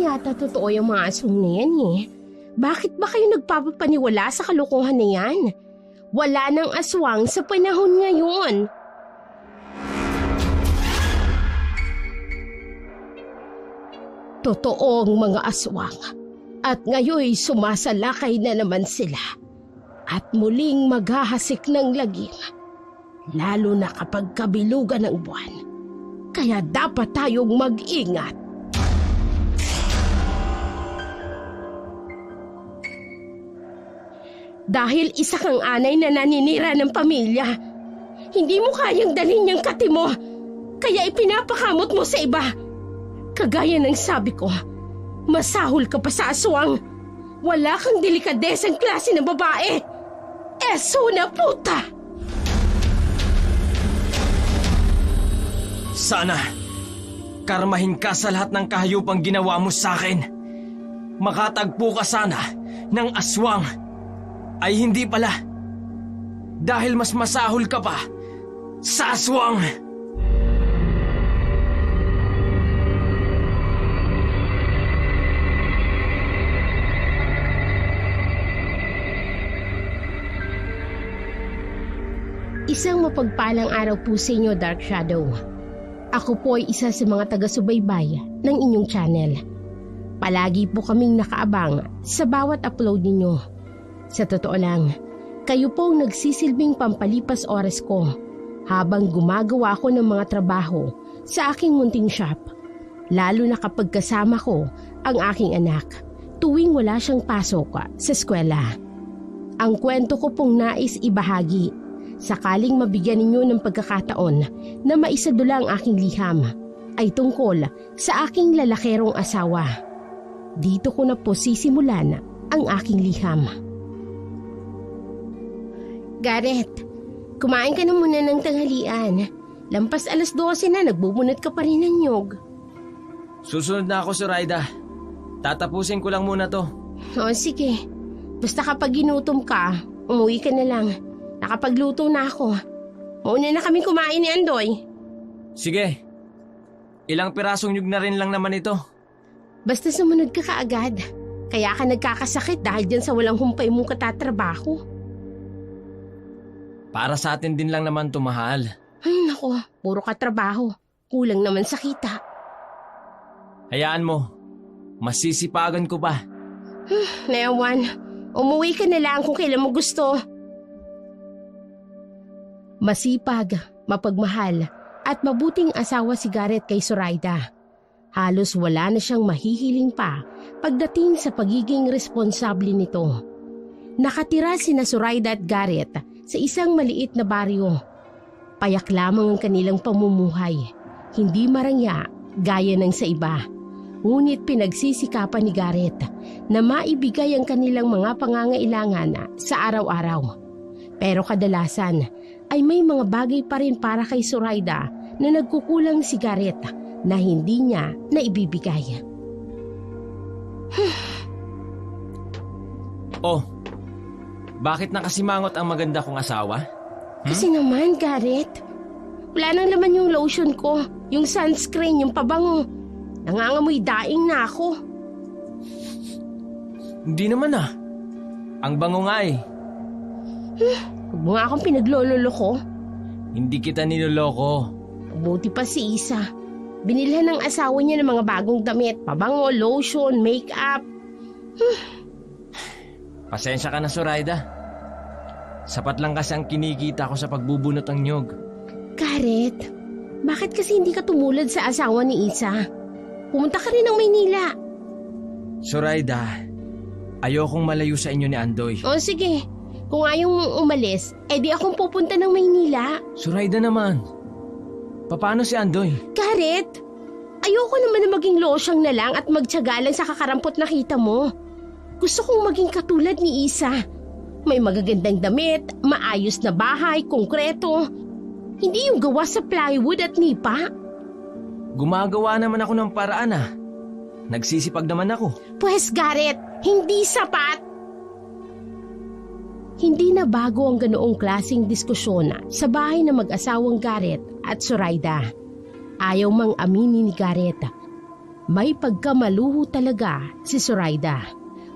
yata totoo yung mga aswang na yan eh. Bakit ba kayo nagpapapaniwala sa kalokohan na yan? Wala nang aswang sa panahon ngayon. Totoo ang mga aswang. At ngayon sumasalakay na naman sila. At muling maghahasik ng lagim. Lalo na kapag kabilugan ng buwan. Kaya dapat tayong mag-ingat. Dahil isa kang anay na naninira ng pamilya, hindi mo kayang dalhin yung kati mo, kaya ipinapakamot mo sa iba. Kagaya ng sabi ko, masahol ka pa sa aswang. Wala kang delikadesang klase ng babae. Eso na puta! Sana, karmahin ka sa lahat ng kahayupang ginawa mo sa akin. Makatagpo ka sana ng aswang. Ay hindi pala. Dahil mas masahol ka pa sa aswang. Isang mapagpalang araw po sa inyo, Dark Shadow. Ako po ay isa sa mga taga-subaybay ng inyong channel. Palagi po kaming nakaabang sa bawat upload ninyo. Sa totoo lang, kayo po ang nagsisilbing pampalipas oras ko habang gumagawa ko ng mga trabaho sa aking munting shop. Lalo na kapag kasama ko ang aking anak tuwing wala siyang pasok sa eskwela. Ang kwento ko pong nais ibahagi sakaling mabigyan ninyo ng pagkakataon na maisadula ang aking liham ay tungkol sa aking lalakerong asawa. Dito ko na po sisimulan ang aking liham. Gareth, kumain ka na muna ng tanghalian. Lampas 12:00 na, nagbubunot ka pa rin ng nyog. Susunod na ako, Zoraida. Tatapusin ko lang muna to. O sige, basta kapag ginutom ka, umuwi ka na lang. Nakapagluto na ako. Mauna na kami kumain ni Andoy. Sige, ilang pirasong nyug na rin lang naman ito. Basta sumunod ka kaagad. Kaya ka nagkakasakit dahil dyan sa walang humpay mong katatrabaho. Para sa atin din lang naman to, mahal. Ay nako, puro katrabaho. Kulang naman sa kita. Hayaan mo, masisipagan ko pa. Newan, umuwi ka na lang kung kailan mo gusto. Masipag, mapagmahal, at mabuting asawa si Gareth kay Zoraida. Halos wala na siyang mahihiling pa pagdating sa pagiging responsable nito. Nakatira sina Zoraida at Gareth sa isang maliit na baryo. Payak lamang ang kanilang pamumuhay. Hindi marangya gaya ng sa iba. Ngunit pinagsisikapan ni Gareth na maibigay ang kanilang mga pangangailangan sa araw-araw. Pero kadalasan ay may mga bagay pa rin para kay Zoraida na nagkukulang si Gareth na hindi niya naibibigay. Oh, bakit nakasimangot ang maganda kong asawa? Kasi naman, Gareth, wala nang laman yung lotion ko, yung sunscreen, yung pabango. Nangangamoy daing na ako. Hindi naman ah. Ang bango nga eh. Huwag mo nga akong pinaglololo ko. Hindi kita niloloko. Buti pa si Isa. Binilhan ng asawa niya ng mga bagong damit, pabango, lotion, make-up. Pasensya ka na, Zoraida. Sapat lang kasi ang kinikita ko sa pagbubunot ng nyog. Gareth, bakit kasi hindi ka tumulad sa asawa ni Isa? Pumunta ka rin ng Maynila. Zoraida, ayokong malayo sa inyo ni Andoy. O sige, kung ayaw mong umalis, edi akong pupunta ng Maynila. Zoraida naman, paano si Andoy? Gareth, ayoko naman na maging losyang na lang at magtiyaga lang sa kakarampot na kita mo. Gusto kong maging katulad ni Isa. May magagandang damit, maayos na bahay, konkreto. Hindi yung gawa sa plywood at nipa. Gumagawa naman ako ng paraan ah. Nagsisipag naman ako. Pwes Gareth, hindi sapat. Hindi na bago ang ganoong klaseng diskusyon sa bahay ng mag-asawang Gareth at Zoraida. Ayaw mang aminin ni Gareth May pagkamaluho talaga si Zoraida.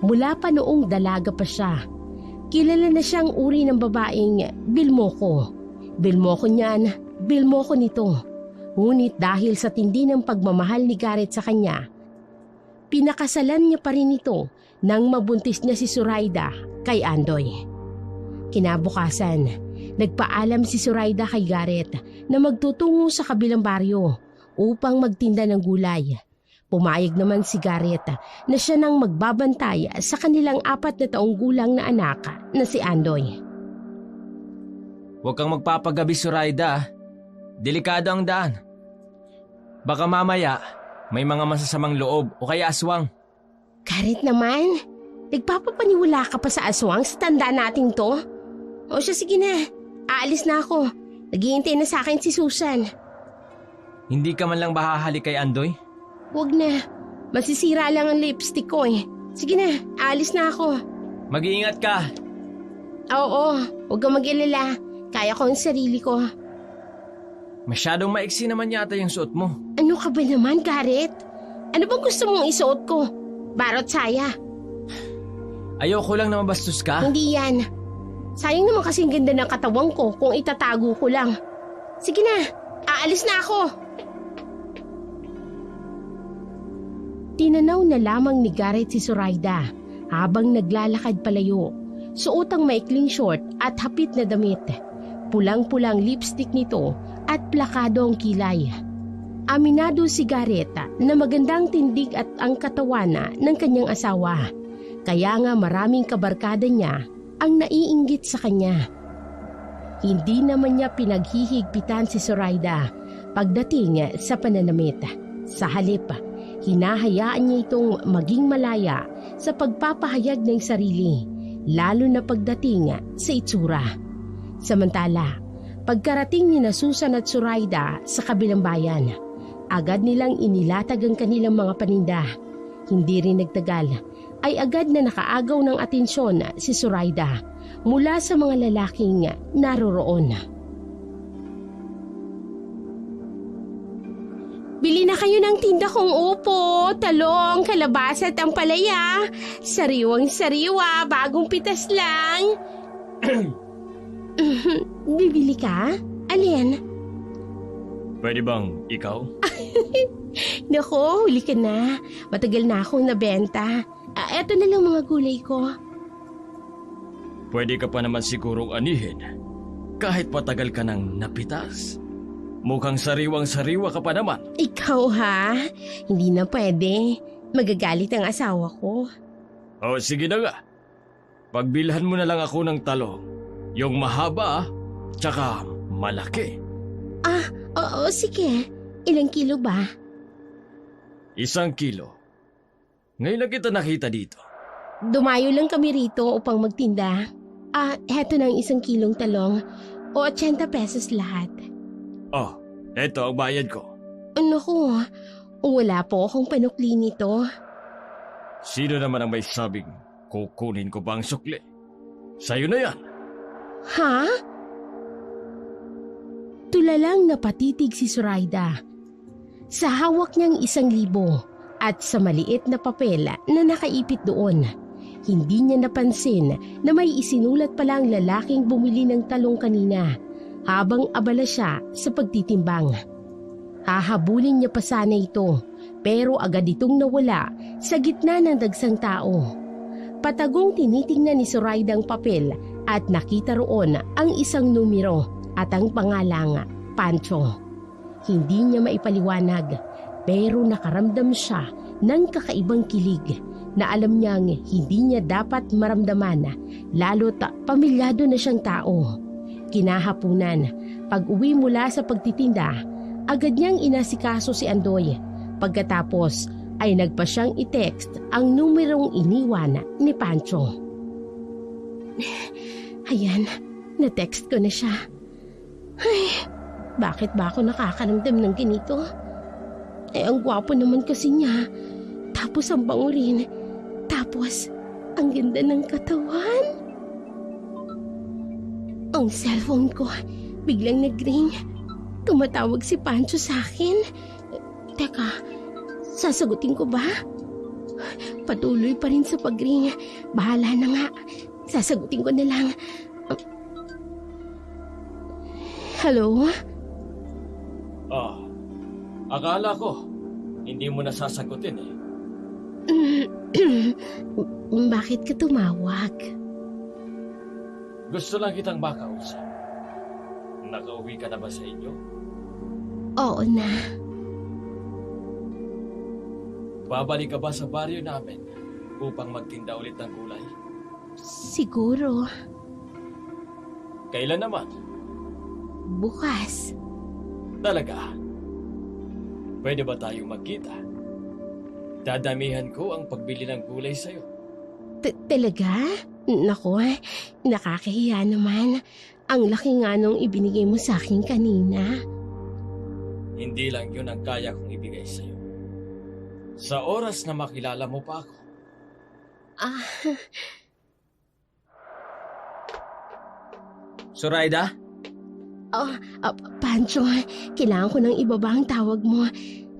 Mula pa noong dalaga pa siya. Kilala na siyang uri ng babaeng bilmoko. Bilmoko niyan, bilmoko nito. Ngunit dahil sa tindi ng pagmamahal ni Garrett sa kanya, pinakasalan niya pa rin ito nang mabuntis niya si Zoraida kay Andoy. Kinabukasan, nagpaalam si Zoraida kay Garrett na magtutungo sa kabilang baryo upang magtinda ng gulay. Pumayag naman si Garrett na siya nang magbabantay sa kanilang 4 na taong gulang na anak na si Andoy. Huwag kang magpapagabi, Zoraida. Delikado ang daan. Baka mamaya may mga masasamang loob o kaya aswang. Garrett naman, nagpapapaniwala ka pa sa aswang sa tanda nating to? O siya, sige na, aalis na ako. Naghihintay na sa akin si Susan. Hindi ka man lang bahahalik kay Andoy? Huwag na, masisira lang ang lipstick ko eh. Sige na, aalis na ako. Mag-iingat ka. Oo, huwag kang mag-alala. Kaya ko ang sarili ko. Masyadong maiksi naman yata yung suot mo. Ano ka ba naman, Garrett? Ano bang gusto mong isuot ko? Barot saya. Ayoko lang na mabastos ka. Hindi yan. Sayang naman kasing ganda ng katawan ko kung itatago ko lang. Sige na, aalis na ako. Tinanaw na lamang ni Garrett si Zoraida habang naglalakad palayo. Suot ang maikling short at hapit na damit. Pulang-pulang lipstick nito at plakado ang kilay. Aminado si Garrett na magandang tindig at ang katawan ng kanyang asawa. Kaya nga maraming kabarkada niya ang naiinggit sa kanya. Hindi naman niya pinaghihigpitan si Zoraida pagdating sa pananamit. Sa halip, hinahayaan niya itong maging malaya sa pagpapahayag ng sarili, lalo na pagdating sa itsura. Samantala, pagkarating ni Susan at Zoraida sa kabilang bayan, agad nilang inilatag ang kanilang mga paninda. Hindi rin nagtagal, ay agad na nakaagaw ng atensyon si Zoraida mula sa mga lalaking naroroon. Bili na kayo ng tinda kong upo, talong, kalabasa at ampalaya. Sariwang-sariwa, bagong pitas lang. Bibili ka? Alin? Pwede bang ikaw? Naku, huli ka na. Matagal na akong nabenta. Eto na lang mga gulay ko. Pwede ka pa naman sigurong anihin kahit patagal ka nang napitas. Mukhang sariwang-sariwa ka pa naman. Ikaw ha? Hindi na pwede. Magagalit ang asawa ko. O sige na nga. Pagbilhan mo na lang ako ng talong. Yung mahaba, tsaka malaki. Oo, sige. Ilang kilo ba? 1 kilo. Ngayon lang kita nakita dito. Dumayo lang kami rito upang magtinda. Heto ng 1 kilong talong. O 80 pesos lahat. Oh, eto ang bayad ko. Naku, wala po akong panukli nito. Sino naman ang may sabing kukunin ko pa ang sukli? Sa'yo na yan. Ha? Tulalang napatitig si Zoraida. Sa hawak niyang 1,000 at sa maliit na papel na nakaipit doon, hindi niya napansin na may isinulat pala ang lalaking bumili ng talong kanina habang abala siya sa pagtitimbang. Hahabulin niya pa sana ito pero agad itong nawala sa gitna ng dagsang tao. Patagong tinitingnan ni Zoraida ang papel at nakita roon ang 1 numero at ang pangalang Pancho. Hindi niya maipaliwanag pero nakaramdam siya ng kakaibang kilig na alam niyang hindi niya dapat maramdaman lalo't pamilyado na siyang tao. Kinahapunan, pag-uwi mula sa pagtitinda, agad niyang inasikaso si Andoy. Pagkatapos ay nagpa siyang i-text ang numerong iniwan ni Pancho. Ayan, na-text ko na siya. Ay, bakit ba ako nakakaramdam ng ganito? Ang gwapo naman kasi niya. Tapos ang bango rin. Tapos, ang ganda ng katawan. Ang cellphone ko, biglang nag-ring. Tumatawag si Pancho sa akin. Teka, Sasagutin ko ba? Patuloy pa rin sa pag-ring. Bahala na nga. Sasagutin ko na lang. Hello? Akala ko, hindi mo nasasagutin eh. Bakit ka tumawag? Gusto lang kitang makausap. Nakauwi ka na ba sa inyo? Oo na. Babalik ka ba sa baryo namin upang magtinda ulit ng gulay? Siguro. Kailan naman? Bukas. Talaga? Pwede ba tayong magkita? Dadamihan ko ang pagbili ng gulay sa'yo. Talaga? Naku, nakakahiya naman. Ang laki nga nung ibinigay mo sa akin kanina. Hindi lang yun ang kaya kong ibigay sa'yo. Sa oras na makilala mo pa ako. Zoraida? Pancho, kailangan ko nang ibaba ang tawag mo.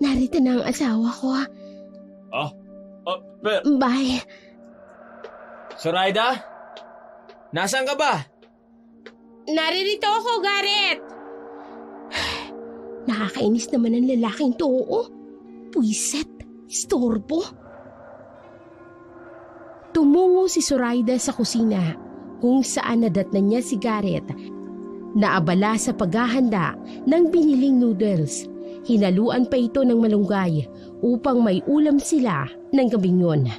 Narito na ang asawa ko. Bye. Zoraida? Nasaan ka ba? Naririto ako, Garrett! Nakakainis naman ang lalaking to, oo. Puiset, istorbo. Tumungo si Zoraida sa kusina kung saan nadatnan niya si Garrett na abala sa paghahanda ng biniling noodles. Hinaluan pa ito ng malunggay upang may ulam sila ng gabing yun.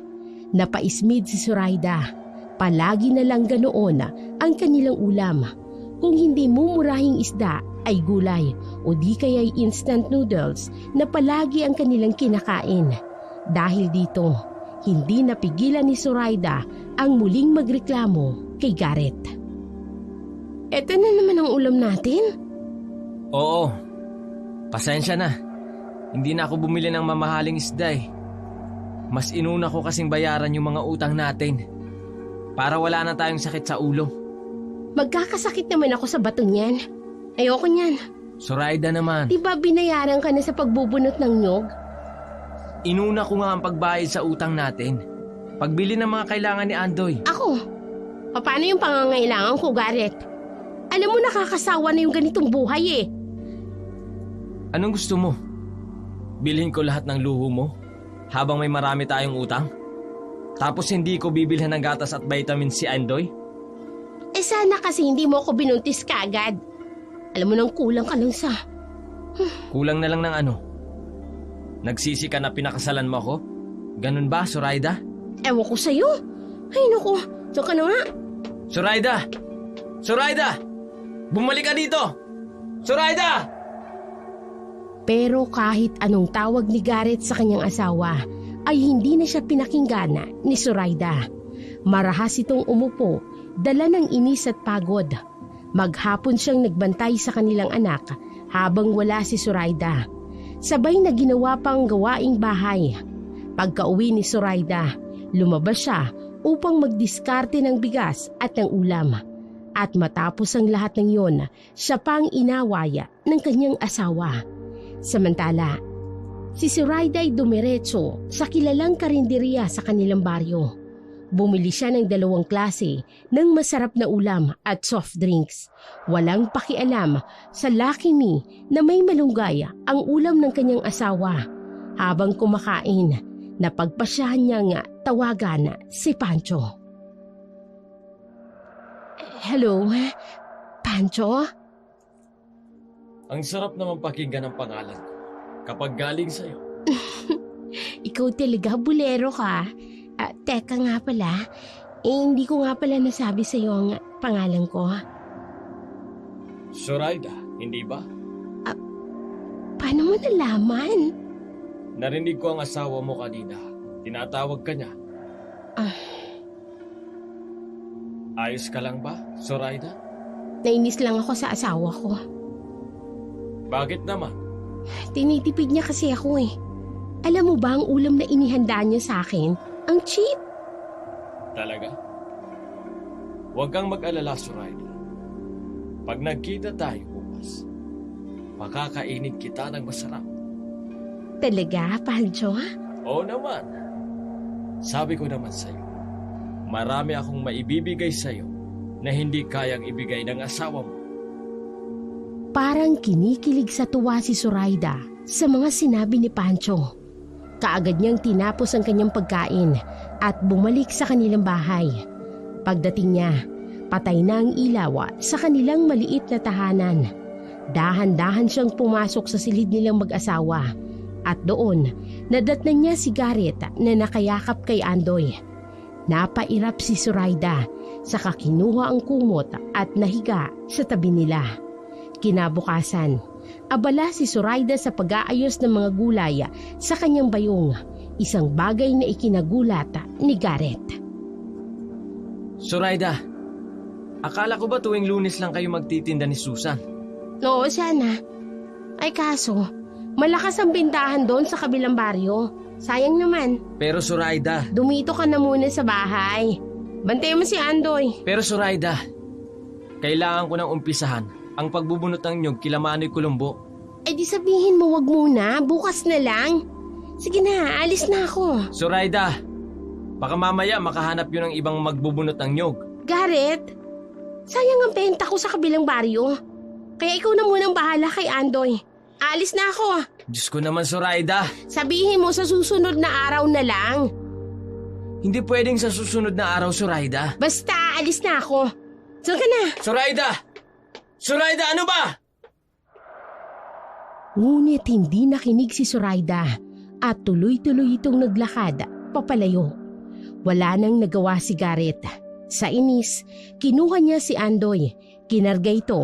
Napaismid si Zoraida. Palagi na lang ganoon ang kanilang ulam. Kung hindi mumurahing isda ay gulay o di kaya'y instant noodles na palagi ang kanilang kinakain. Dahil dito, hindi napigilan ni Zoraida ang muling magreklamo kay Garrett. Eto na naman ang ulam natin. Oo. Pasensya na. Hindi na ako bumili ng mamahaling isda eh. Mas inuna ko kasing bayaran yung mga utang natin. Para wala na tayong sakit sa ulo. Magkakasakit naman ako sa batong yan. Ayoko niyan. Zoraida naman. Di ba binayaran ka na sa pagbubunot ng nyog? Inuna ko nga ang pagbayad sa utang natin. Pagbili ng mga kailangan ni Andoy. Ako? Paano yung pangangailangan ko, Garrett? Alam mo, nakakasawa na yung ganitong buhay eh. Anong gusto mo? Bilhin ko lahat ng luho mo habang may marami tayong utang? Tapos hindi ko bibilhan ng gatas at vitamin si Andoy? Sana kasi hindi mo ako binuntis kaagad. Alam mo nang kulang ka lang sa... Kulang na lang ng ano? Nagsisi ka na pinakasalan mo ako? Ganun ba, Zoraida? Ewan ko sa'yo. Ay naku, diyan ka na nga. Zoraida! Zoraida! Bumalik ka dito! Zoraida! Pero kahit anong tawag ni Garrett sa kanyang asawa, ay hindi na siya pinakinggan ni Zoraida. Marahas itong umupo, dala ng inis at pagod. Maghapon siyang nagbantay sa kanilang anak habang wala si Zoraida. Sabay na ginawa pang gawaing bahay. Pagka-uwi ni Zoraida, lumabas siya upang magdiskarte ng bigas at ng ulam. At matapos ang lahat ng yon, siya pang inawaya ng kanyang asawa. Samantala, si Zoraida ay dumiretso sa kilalang karinderiya sa kanilang baryo. Bumili siya ng 2 klase ng masarap na ulam at soft drinks. Walang pakialam sa Lucky Me na may malunggay ang ulam ng kanyang asawa. Habang kumakain, napagpasyahan niyang tawagan si Pancho. Hello, Pancho? Ang sarap naman pakinggan ang pangalan ko kapag galing sa'yo. Ikaw talaga, bulero ka. Teka nga pala, hindi ko nga pala nasabi sa'yo ang pangalan ko. Zoraida, hindi ba? Paano mo nalaman? Narinig ko ang asawa mo kanina. Tinatawag ka niya. Ayos ka lang ba, Zoraida? Nainis lang ako sa asawa ko. Bakit naman? Tinitipid niya kasi ako eh. Alam mo ba ang ulam na inihanda niya sa akin? Ang cheap. Talaga? Huwag kang mag-alala, Zoraida. Pag nagkita tayo bukas, makakainin kita ng masarap. Talaga, Pancho? Oo naman. Sabi ko naman sa'yo, marami akong maibibigay sa'yo na hindi kayang ibigay ng asawa mo. Parang kinikilig sa tuwa si Zoraida sa mga sinabi ni Pancho. Kaagad niyang tinapos ang kanyang pagkain at bumalik sa kanilang bahay. Pagdating niya, patay na ang ilaw sa kanilang maliit na tahanan. Dahan-dahan siyang pumasok sa silid nilang mag-asawa at doon nadatnan niya si Garrett na nakayakap kay Andoy. Napairap si Zoraida, saka kinuha ang kumot at nahiga sa tabi nila. Kinabukasan, abala si Zoraida sa pag-aayos ng mga gulay sa kanyang bayong, isang bagay na ikinagulat ni Garrett. Zoraida, akala ko ba tuwing Lunes lang kayo magtitinda ni Susan? Oo, sana. Ay kaso, malakas ang bintahan doon sa kabilang baryo. Sayang naman. Pero Zoraida... Dumito ka na muna sa bahay. Bantayan mo si Andoy. Pero Zoraida, kailangan ko nang umpisahan ang pagbubunot ng nyug kila Manoy Colombo. Eh di sabihin mo wag muna, bukas na lang. Sige na, alis na ako. Zoraida, baka mamaya makahanap yun ng ibang magbubunot ng nyug. Garrett, sayang ang benta ko sa kabilang baryo. Kaya ikaw na munang bahala kay Andoy. Alis na ako. Diyos ko naman, Zoraida. Sabihin mo sa susunod na araw na lang. Hindi pwedeng sa susunod na araw, Zoraida. Basta, alis na ako. Saan ka na? Zoraida! Zoraida, ano ba? Ngunit hindi nakinig si Zoraida at tuloy-tuloy itong naglakad papalayo. Wala nang nagawa si Garrett. Sa inis, kinuha niya si Andoy, kinarga ito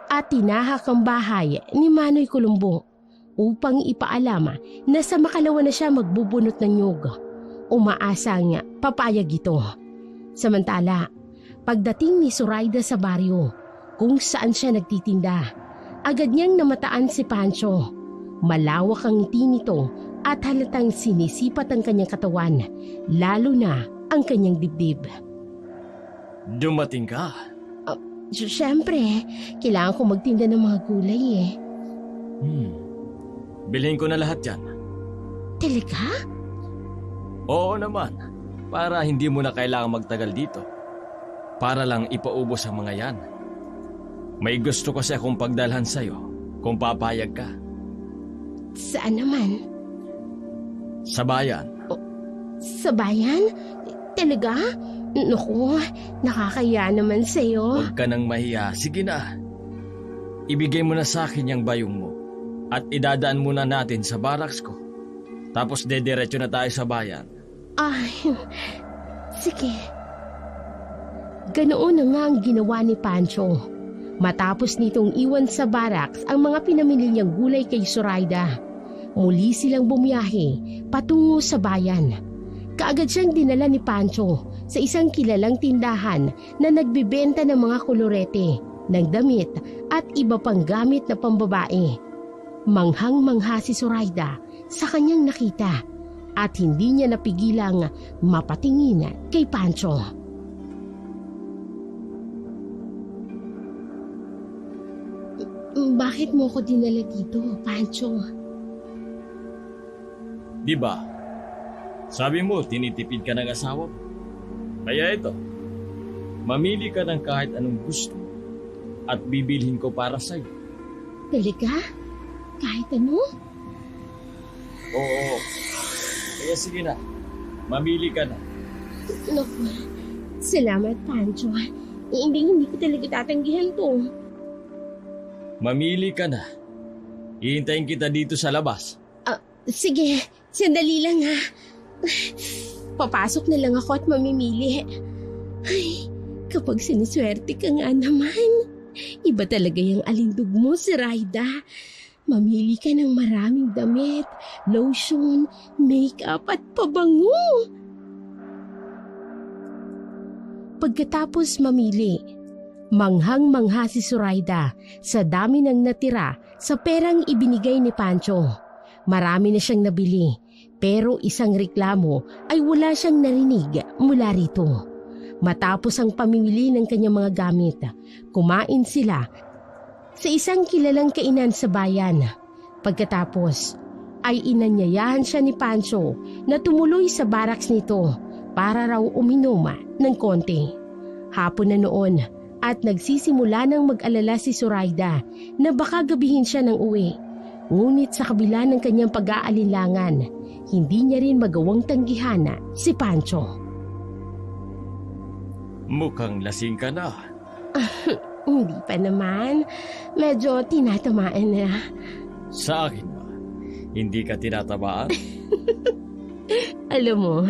at tinahak ang bahay ni Manoy Colombo upang ipaalam na sa makalawa na siya magbubunot ng nyug. Umaasang papayag ito. Samantala, pagdating ni Zoraida sa baryo kung saan siya nagtitinda, agad niyang namataan si Pancho. Malawak ang ngiti nito at halatang sinisipat ang kanyang katawan, lalo na ang kanyang dibdib. Dumating ka. Siyempre, kailangan ko magtinda ng mga gulay eh. Bilhin ko na lahat yan. Talaga? Oo naman, para hindi mo na kailangang magtagal dito. Para lang ipaubos ang mga yan. May gusto kasi akong pagdalhan sa'yo kung papayag ka. Saan naman? Sa bayan. Sa bayan? Talaga? Naku, nakakaya naman sa'yo. Huwag ka nang mahiya. Sige na. Ibigay mo na sa akin yung bayong mo at idadaan muna natin sa barracks ko. Tapos dediretso na tayo sa bayan. Ay, sige. Ganoon na nga ang ginawa ni Pancho. Matapos nitong iwan sa barracks ang mga pinamili niyang gulay kay Zoraida, muli silang bumiyahe patungo sa bayan. Kaagad siyang dinala ni Pancho sa isang kilalang tindahan na nagbibenta ng mga kolorete, ng damit at iba pang gamit na pambabae. Manghang-mangha si Zoraida sa kanyang nakita at hindi niya napigilang mapatingin kay Pancho. Bakit mo ko dinala dito, Pancho? Diba? Sabi mo, tinitipid ka ng asawa mo. Kaya ito, mamili ka ng kahit anong gusto at bibilhin ko para sa'yo. Talaga? Kahit ano? Oo. Kaya sige na, mamili ka na. Naku, salamat, Pancho. Hindi ko talaga tatanggihan to. Mamili ka na. Hihintayin kita dito sa labas. Sige, sandali lang ha. Papasok na lang ako at mamimili. Ay, kapag siniswerte ka nga naman. Iba talaga yung alindog mo, Zoraida. Mamili ka ng maraming damit, lotion, makeup at pabango. Pagkatapos mamili, manghang-mangha si Zoraida sa dami ng natira sa perang ibinigay ni Pancho. Marami na siyang nabili, pero isang reklamo ay wala siyang narinig mula rito. Matapos ang pamimili ng kanyang mga gamit, kumain sila sa isang kilalang kainan sa bayan. Pagkatapos ay inanyayahan siya ni Pancho na tumuloy sa barracks nito para raw uminom ng konti. Hapon na noon at nagsisimula ng mag-alala si Zoraida na baka gabihin siya ng uwi. Ngunit sa kabila ng kanyang pag-aalinlangan, hindi niya rin magawang tanggihan si Pancho. Mukhang lasing ka na. Hindi pa naman. Medyo tinatamaan na. Sa akin ba? Hindi ka tinatamaan? Alam mo,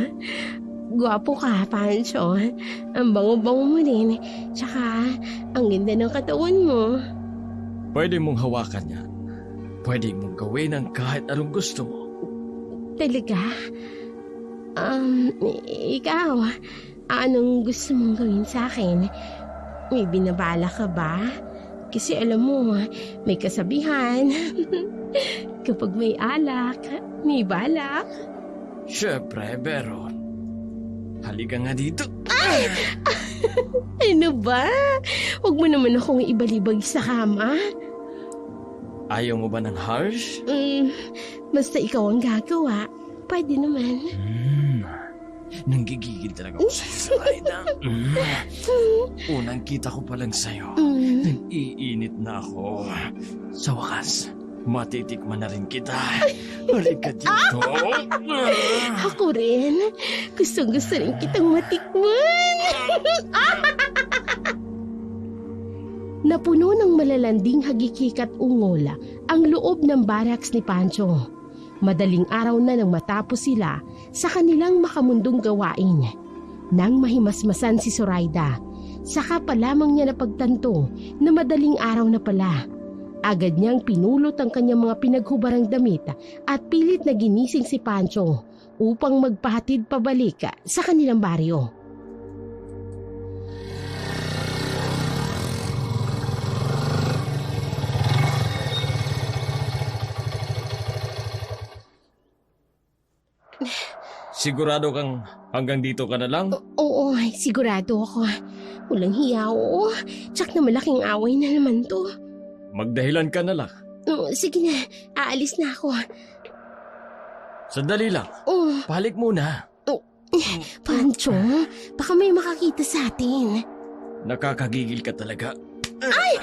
gwapo ka, Pancho. Ang bango-bango mo rin. Tsaka, ang ganda ng katawan mo. Pwede mong hawakan yan. Pwede mong gawin ang kahit anong gusto mo. Talaga? Ikaw, anong gusto mong gawin sa akin? May binabala ka ba? Kasi alam mo, may kasabihan. Kapag may alak, may balak. Siyempre, Beron. Halika nga dito. Ano ba? Huwag mo naman akong ibalibag sa kama. Ayaw mo ba ng harsh? Basta ikaw ang gagawa, pwede naman. Nanggigigil talaga ako sa'yo, Zoraida. Unang kita ko pa lang sa'yo. Nag-iinit na ako. Sa wakas, matitikman na rin kita. Halika dito. Ako rin. Gustong-gusto rin kitang matikman. Napuno ng malalanding hagikik at ungol ang loob ng barracks ni Pancho. Madaling araw na nang matapos sila sa kanilang makamundong gawain. Nang mahimasmasan si Zoraida, saka pa lamang niya napagtanto na madaling araw na pala. Agad niyang pinulot ang kanyang mga pinaghubarang damit at pilit na ginising si Pancho upang magpahatid pabalik sa kanilang baryo. Sigurado kang hanggang dito ka na lang? Oo, sigurado ako. Walang hiya, oo. Tsak na malaking away na naman to. Magdahilan ka na lang. Sige na, aalis na ako. Sandali lang. Pahalik muna. Pancho, baka may makakita sa atin. Nakakagigil ka talaga. Ay!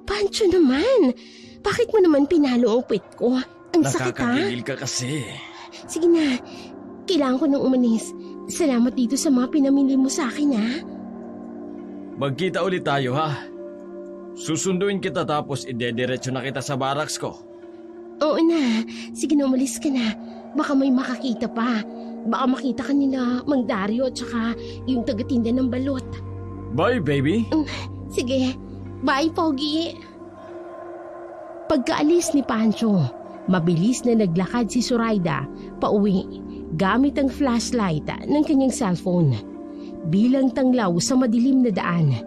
Pancho naman! Bakit mo naman pinalo ang puwit ko? Ang sakit ha? Nakakagigil ka kasi. Sige na, kailangan ko nang umalis. Salamat dito sa mga pinamili mo sa akin ha. Magkita ulit tayo ha. Susunduin kita tapos idediretso na kita sa barracks ko. Oo na, sige na umalis ka na. Baka may makakita pa. Baka makita ka nila Mang Dario at saka yung tagatinda ng balot. Bye, baby. Sige, bye, Pogi. Pagkaalis ni Pancho, mabilis na naglakad si Zoraida pauwi gamit ang flashlight ng kanyang cellphone. Bilang tanglaw sa madilim na daan,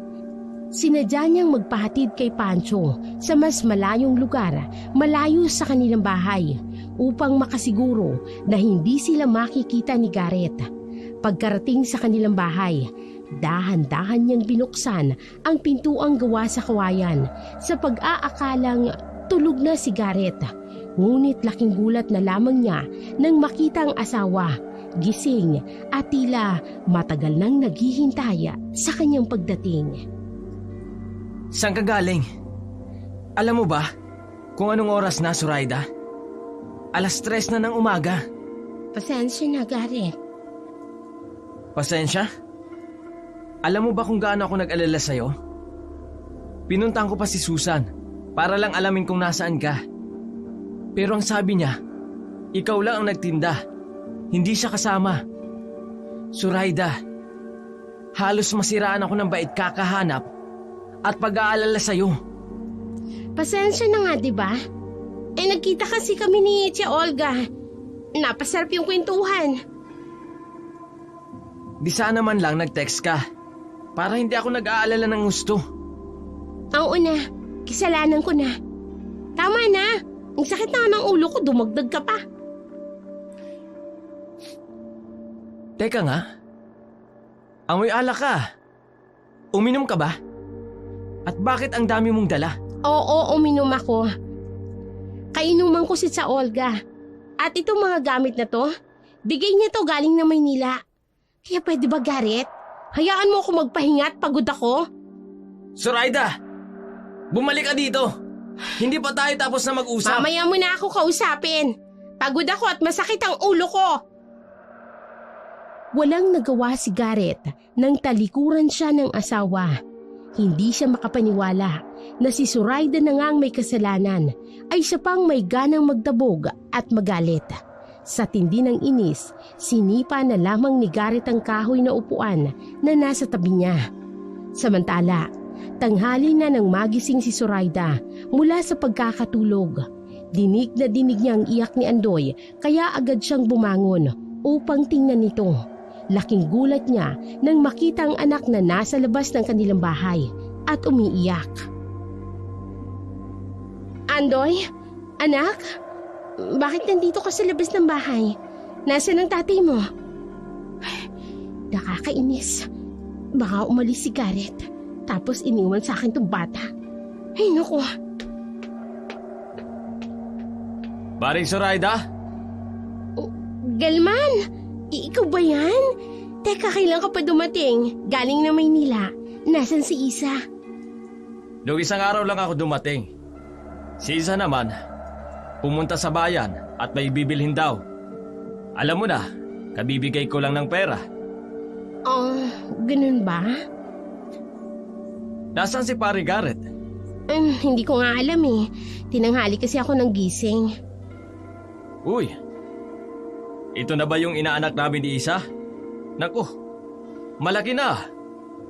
sinadya niyang magpahatid kay Pancho sa mas malayong lugar, malayo sa kanilang bahay, upang makasiguro na hindi sila makikita ni Gareth. Pagkarating sa kanilang bahay, dahan-dahan niyang binuksan ang pintuang gawa sa kawayan sa pag-aakalang tulog na si Gareth. Ngunit laking gulat na lamang niya nang makita ang asawa, gising at tila matagal nang naghihintay sa kanyang pagdating. Saan ka galing? Alam mo ba kung anong oras na, Zoraida? 3:00 na ng umaga. Pasensya na, Gareth. Pasensya? Alam mo ba kung gaano ako nag-alala sa'yo? Pinuntahan ko pa si Susan para lang alamin kung nasaan ka. Pero ang sabi niya, ikaw lang ang nagtinda. Hindi siya kasama. Zoraida, halos masiraan ako ng bait kakahanap at pag-aalala sa'yo. Pasensya na nga, diba? Nagkita kasi kami ni Tia Olga. Napasarap yung kwentuhan. Di sana man lang nag-text ka para hindi ako nag-aalala ng gusto. Oo na, kasalanan ko na. Tama na, ang sakit na ng ulo ko, dumagdag ka pa. Teka nga, amoy alak ka. Uminom ka ba? At bakit ang dami mong dala? Oo, uminom ako. Kainuman ko si Tia Olga. At itong mga gamit na to, bigay niya to galing na Maynila. Kaya pwede ba, Garrett? Hayaan mo ako magpahinga at pagod ako? Zoraida! Bumalik ka dito! Hindi pa tayo tapos na mag-usap. Mamaya mo na ako kausapin. Pagod ako at masakit ang ulo ko. Walang nagawa si Garrett nang talikuran siya ng asawa. Hindi siya makapaniwala na si Zoraida na nga ang may kasalanan ay siya pang may ganang magdabog at magalit. Sa tindi ng inis, sinipa na lamang ni Garrett ang kahoy na upuan na nasa tabi niya. Samantala, tanghali na nang magising si Zoraida mula sa pagkakatulog. Dinig na dinig niya ang iyak ni Andoy kaya agad siyang bumangon upang tingnan nito. Laking gulat niya nang makita ang anak na nasa labas ng kanilang bahay at umiiyak. Andoy, anak, bakit nandito ka sa labas ng bahay? Nasaan ang tatay mo? Nakakainis. Baka umalis si Garrett tapos iniwan sa akin tong bata. Ay naku. Paring Zoraida? Galman, ikaw ba yan? Teka, kailan ka pa dumating? Galing na Maynila. Nasaan si Isa? Noong isang araw lang ako dumating. Si Isa naman, pumunta sa bayan at may bibilhin daw. Alam mo na, kabibigay ko lang ng pera. Oh, ganun ba? Nasaan si Pare Garrett? Hindi ko nga alam eh. Tinanghali kasi ako ng gising. Uy, ito na ba yung inaanak namin ni Isa? Naku, malaki na.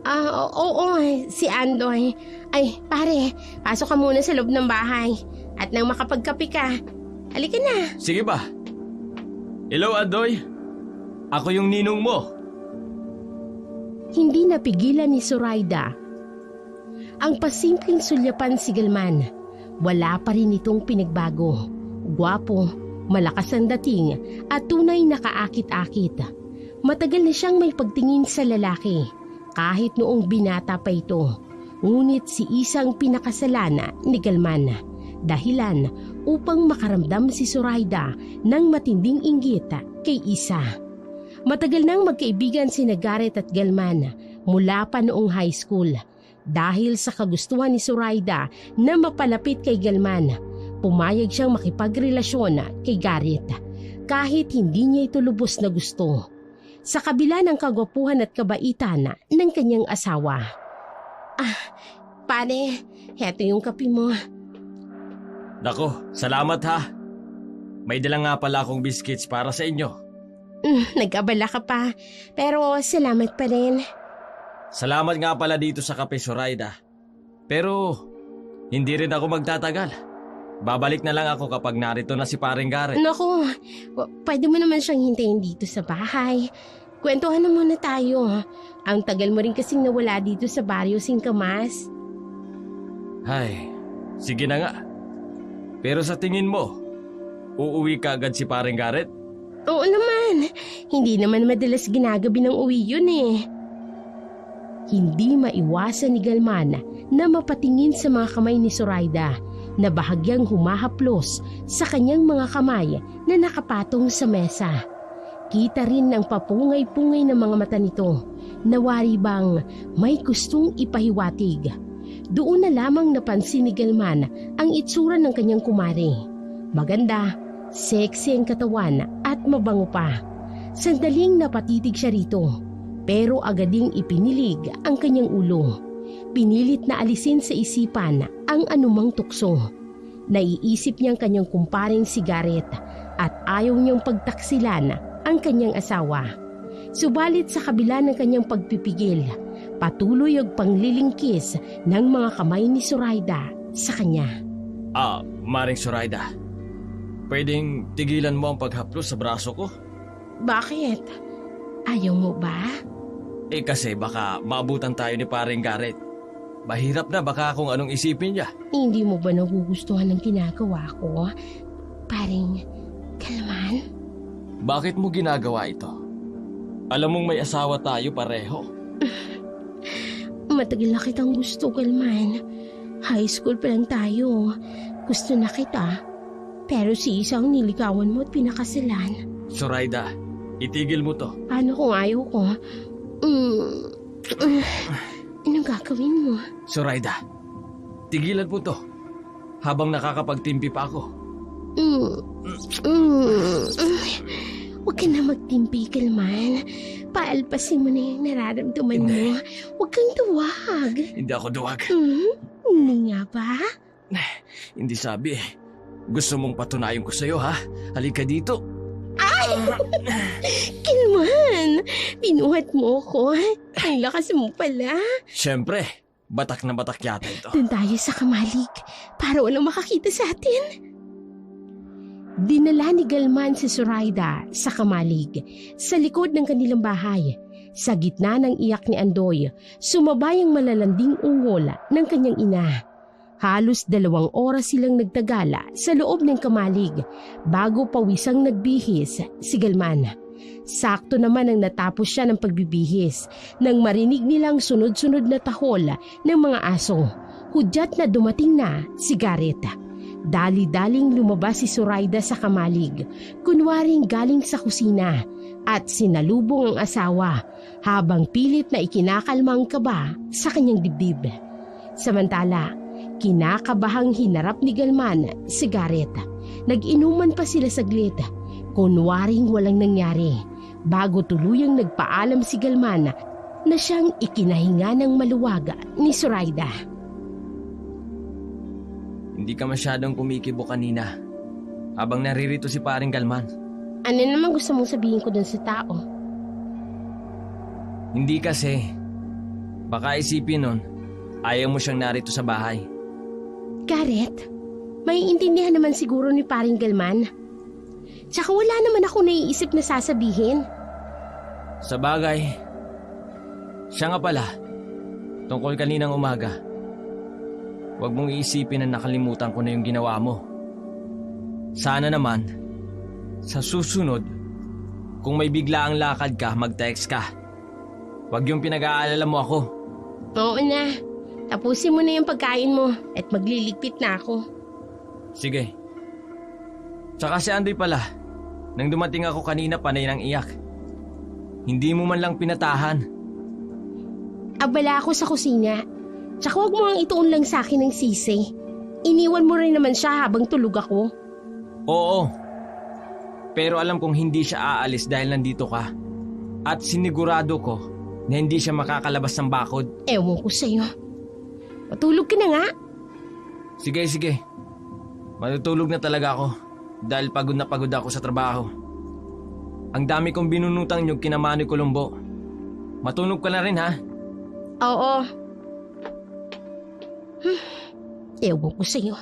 Oo, si Andoy. Ay, pare, pasok ka muna sa loob ng bahay. At nang makapagkape ka, halika na. Sige ba? Hello, Andoy. Ako yung ninong mo. Hindi napigilan ni Zoraida ang pasimpleng sulyapan si Galman. Wala pa rin itong pinagbago. Gwapo, malakas ang dating at tunay na kaakit-akit. Matagal na siyang may pagtingin sa lalaki kahit noong binata pa ito. Ngunit si Isang pinakasalana ni Galman. Dahilan upang makaramdam si Zoraida ng matinding inggit kay Isa. Matagal nang magkaibigan sina Garrett at Galman mula pa noong high school. Dahil sa kagustuhan ni Zoraida na mapalapit kay Galman, pumayag siyang makipagrelasyon kay Garrett kahit hindi niya ito lubos na gusto. Sa kabila ng kagwapuhan at kabaitan ng kanyang asawa. Pare, heto yung kape mo. Nako, salamat ha. May dala nga pala akong biscuits para sa inyo. Nag-abala ka pa, pero salamat pa rin. Salamat nga pala dito sa kape, Zoraida. Pero hindi rin ako magtatagal. Babalik na lang ako kapag narito na si Paring Garrett. Naku, pwede mo naman siyang hintayin dito sa bahay. Kwentuhan na muna tayo. Ang tagal mo rin kasing nawala dito sa Barrio Singkamas. Ay, sige na nga. Pero sa tingin mo, uuwi ka agad si Paring Garrett? Oo naman. Hindi naman madalas ginagabi ng uwi yun eh. Hindi maiwasan ni Galman na mapatingin sa mga kamay ni Zoraida na bahagyang humahaplos sa kanyang mga kamay na nakapatong sa mesa. Kita rin ang papungay-pungay ng mga mata nito na wari bang may gustong ipahiwatig. Doon na lamang napansin ni Galman ang itsura ng kanyang kumare. Maganda, sexy ang katawan at mabango pa. Sandaling napatitig siya rito. Pero agading ipinilig ang kanyang ulo. Pinilit na alisin sa isipan ang anumang tukso. Naiisip niyang kanyang kumparing si Garrett at ayaw niyang pagtaksilan ang kanyang asawa. Subalit sa kabila ng kanyang pagpipigil, patuloy ang panglilingkis ng mga kamay ni Zoraida sa kanya. Maring Zoraida, pwedeng tigilan mo ang paghaplos sa braso ko? Bakit? Ayaw mo ba? Kasi baka maabutan tayo ni Paring Garrett. Mahirap na baka kung anong isipin niya. Hindi mo ba nagugustuhan ng ginagawa ko? Paring Galman? Bakit mo ginagawa ito? Alam mong may asawa tayo pareho. Matagal na kitang gusto, Galman. High school pa lang tayo. Gusto na kita. Pero si isang niligawan mo at pinakasalan. Zoraida, itigil mo to. Paano kung ayaw ko? Anong gagawin mo? Zoraida, tigilan mo to. Habang nakakapagtimpi pa ako. Huwag ka na magtimpi, Galman. Paalpasin mo na yung nararamdaman mo. Huwag kang duwag. Hindi ako duwag. Hindi nga ba? Hindi sabi eh. Gusto mong patunayan ko sa'yo ha? Halika dito. Galman, pinuhat mo ko. Ang lakas mo pala. Siyempre, batak na batak yata ito. Doon tayo sa kamalig para walang makakita sa atin. Dinala ni Galman si Zoraida sa kamalig sa likod ng kanilang bahay. Sa gitna ng iyak ni Andoy, sumabay ang malalanding ungol ng kanyang ina. Halos 2 oras silang nagtagala sa loob ng kamalig bago pawisang nagbihis si Galman. Sakto naman ang natapos siya ng pagbibihis nang marinig nilang sunod-sunod na tahol ng mga aso. Hudyat na dumating na si Garrett. Dali-daling lumabas si Zoraida sa kamalig, kunwaring galing sa kusina, at sinalubong ang asawa habang pilit na ikinakalmang kaba sa kanyang dibdib. Samantala, kinakabahang hinarap ni Galman si Garrett. Nag-inuman pa sila saglit, kunwaring walang nangyari, bago tuluyang nagpaalam si Galman na siyang ikinahinga ng maluwag ni Zoraida. Hindi ka masyadong kumikibo kanina habang naririto si paring Galman. Ano naman gusto mong sabihin ko dun sa tao? Hindi kasi. Baka isipin nun, ayaw mo siyang narito sa bahay. Garrett, may intindihan naman siguro ni paring Galman. Tsaka wala naman ako naiisip na sasabihin. Sa bagay, siya nga pala, tungkol kaninang umaga. Huwag mong iisipin na nakalimutan ko na yung ginawa mo. Sana naman, sa susunod, kung may biglaang lakad ka, mag-text ka. Huwag yung pinag-aalala mo ako. Oo na, tapusin mo na yung pagkain mo at magliligpit na ako. Sige. Tsaka si Andoy pala, nang dumating ako kanina panay ng iyak. Hindi mo man lang pinatahan. Abala ako sa kusina. Tsaka huwag mo ang ituon lang sa akin ng sisi. Iniwan mo rin naman siya habang tulog ako. Oo. Pero alam kong hindi siya aalis dahil nandito ka. At sinigurado ko na hindi siya makakalabas ng bakod. Ewan ko sa'yo. Matulog ka na nga. Sige, sige. Matutulog na talaga ako dahil pagod na pagod ako sa trabaho. Ang dami kong binunutang nyug kina Manoy Colombo. Matunog ka na rin ha? Oo. Ewan ko sa'yo.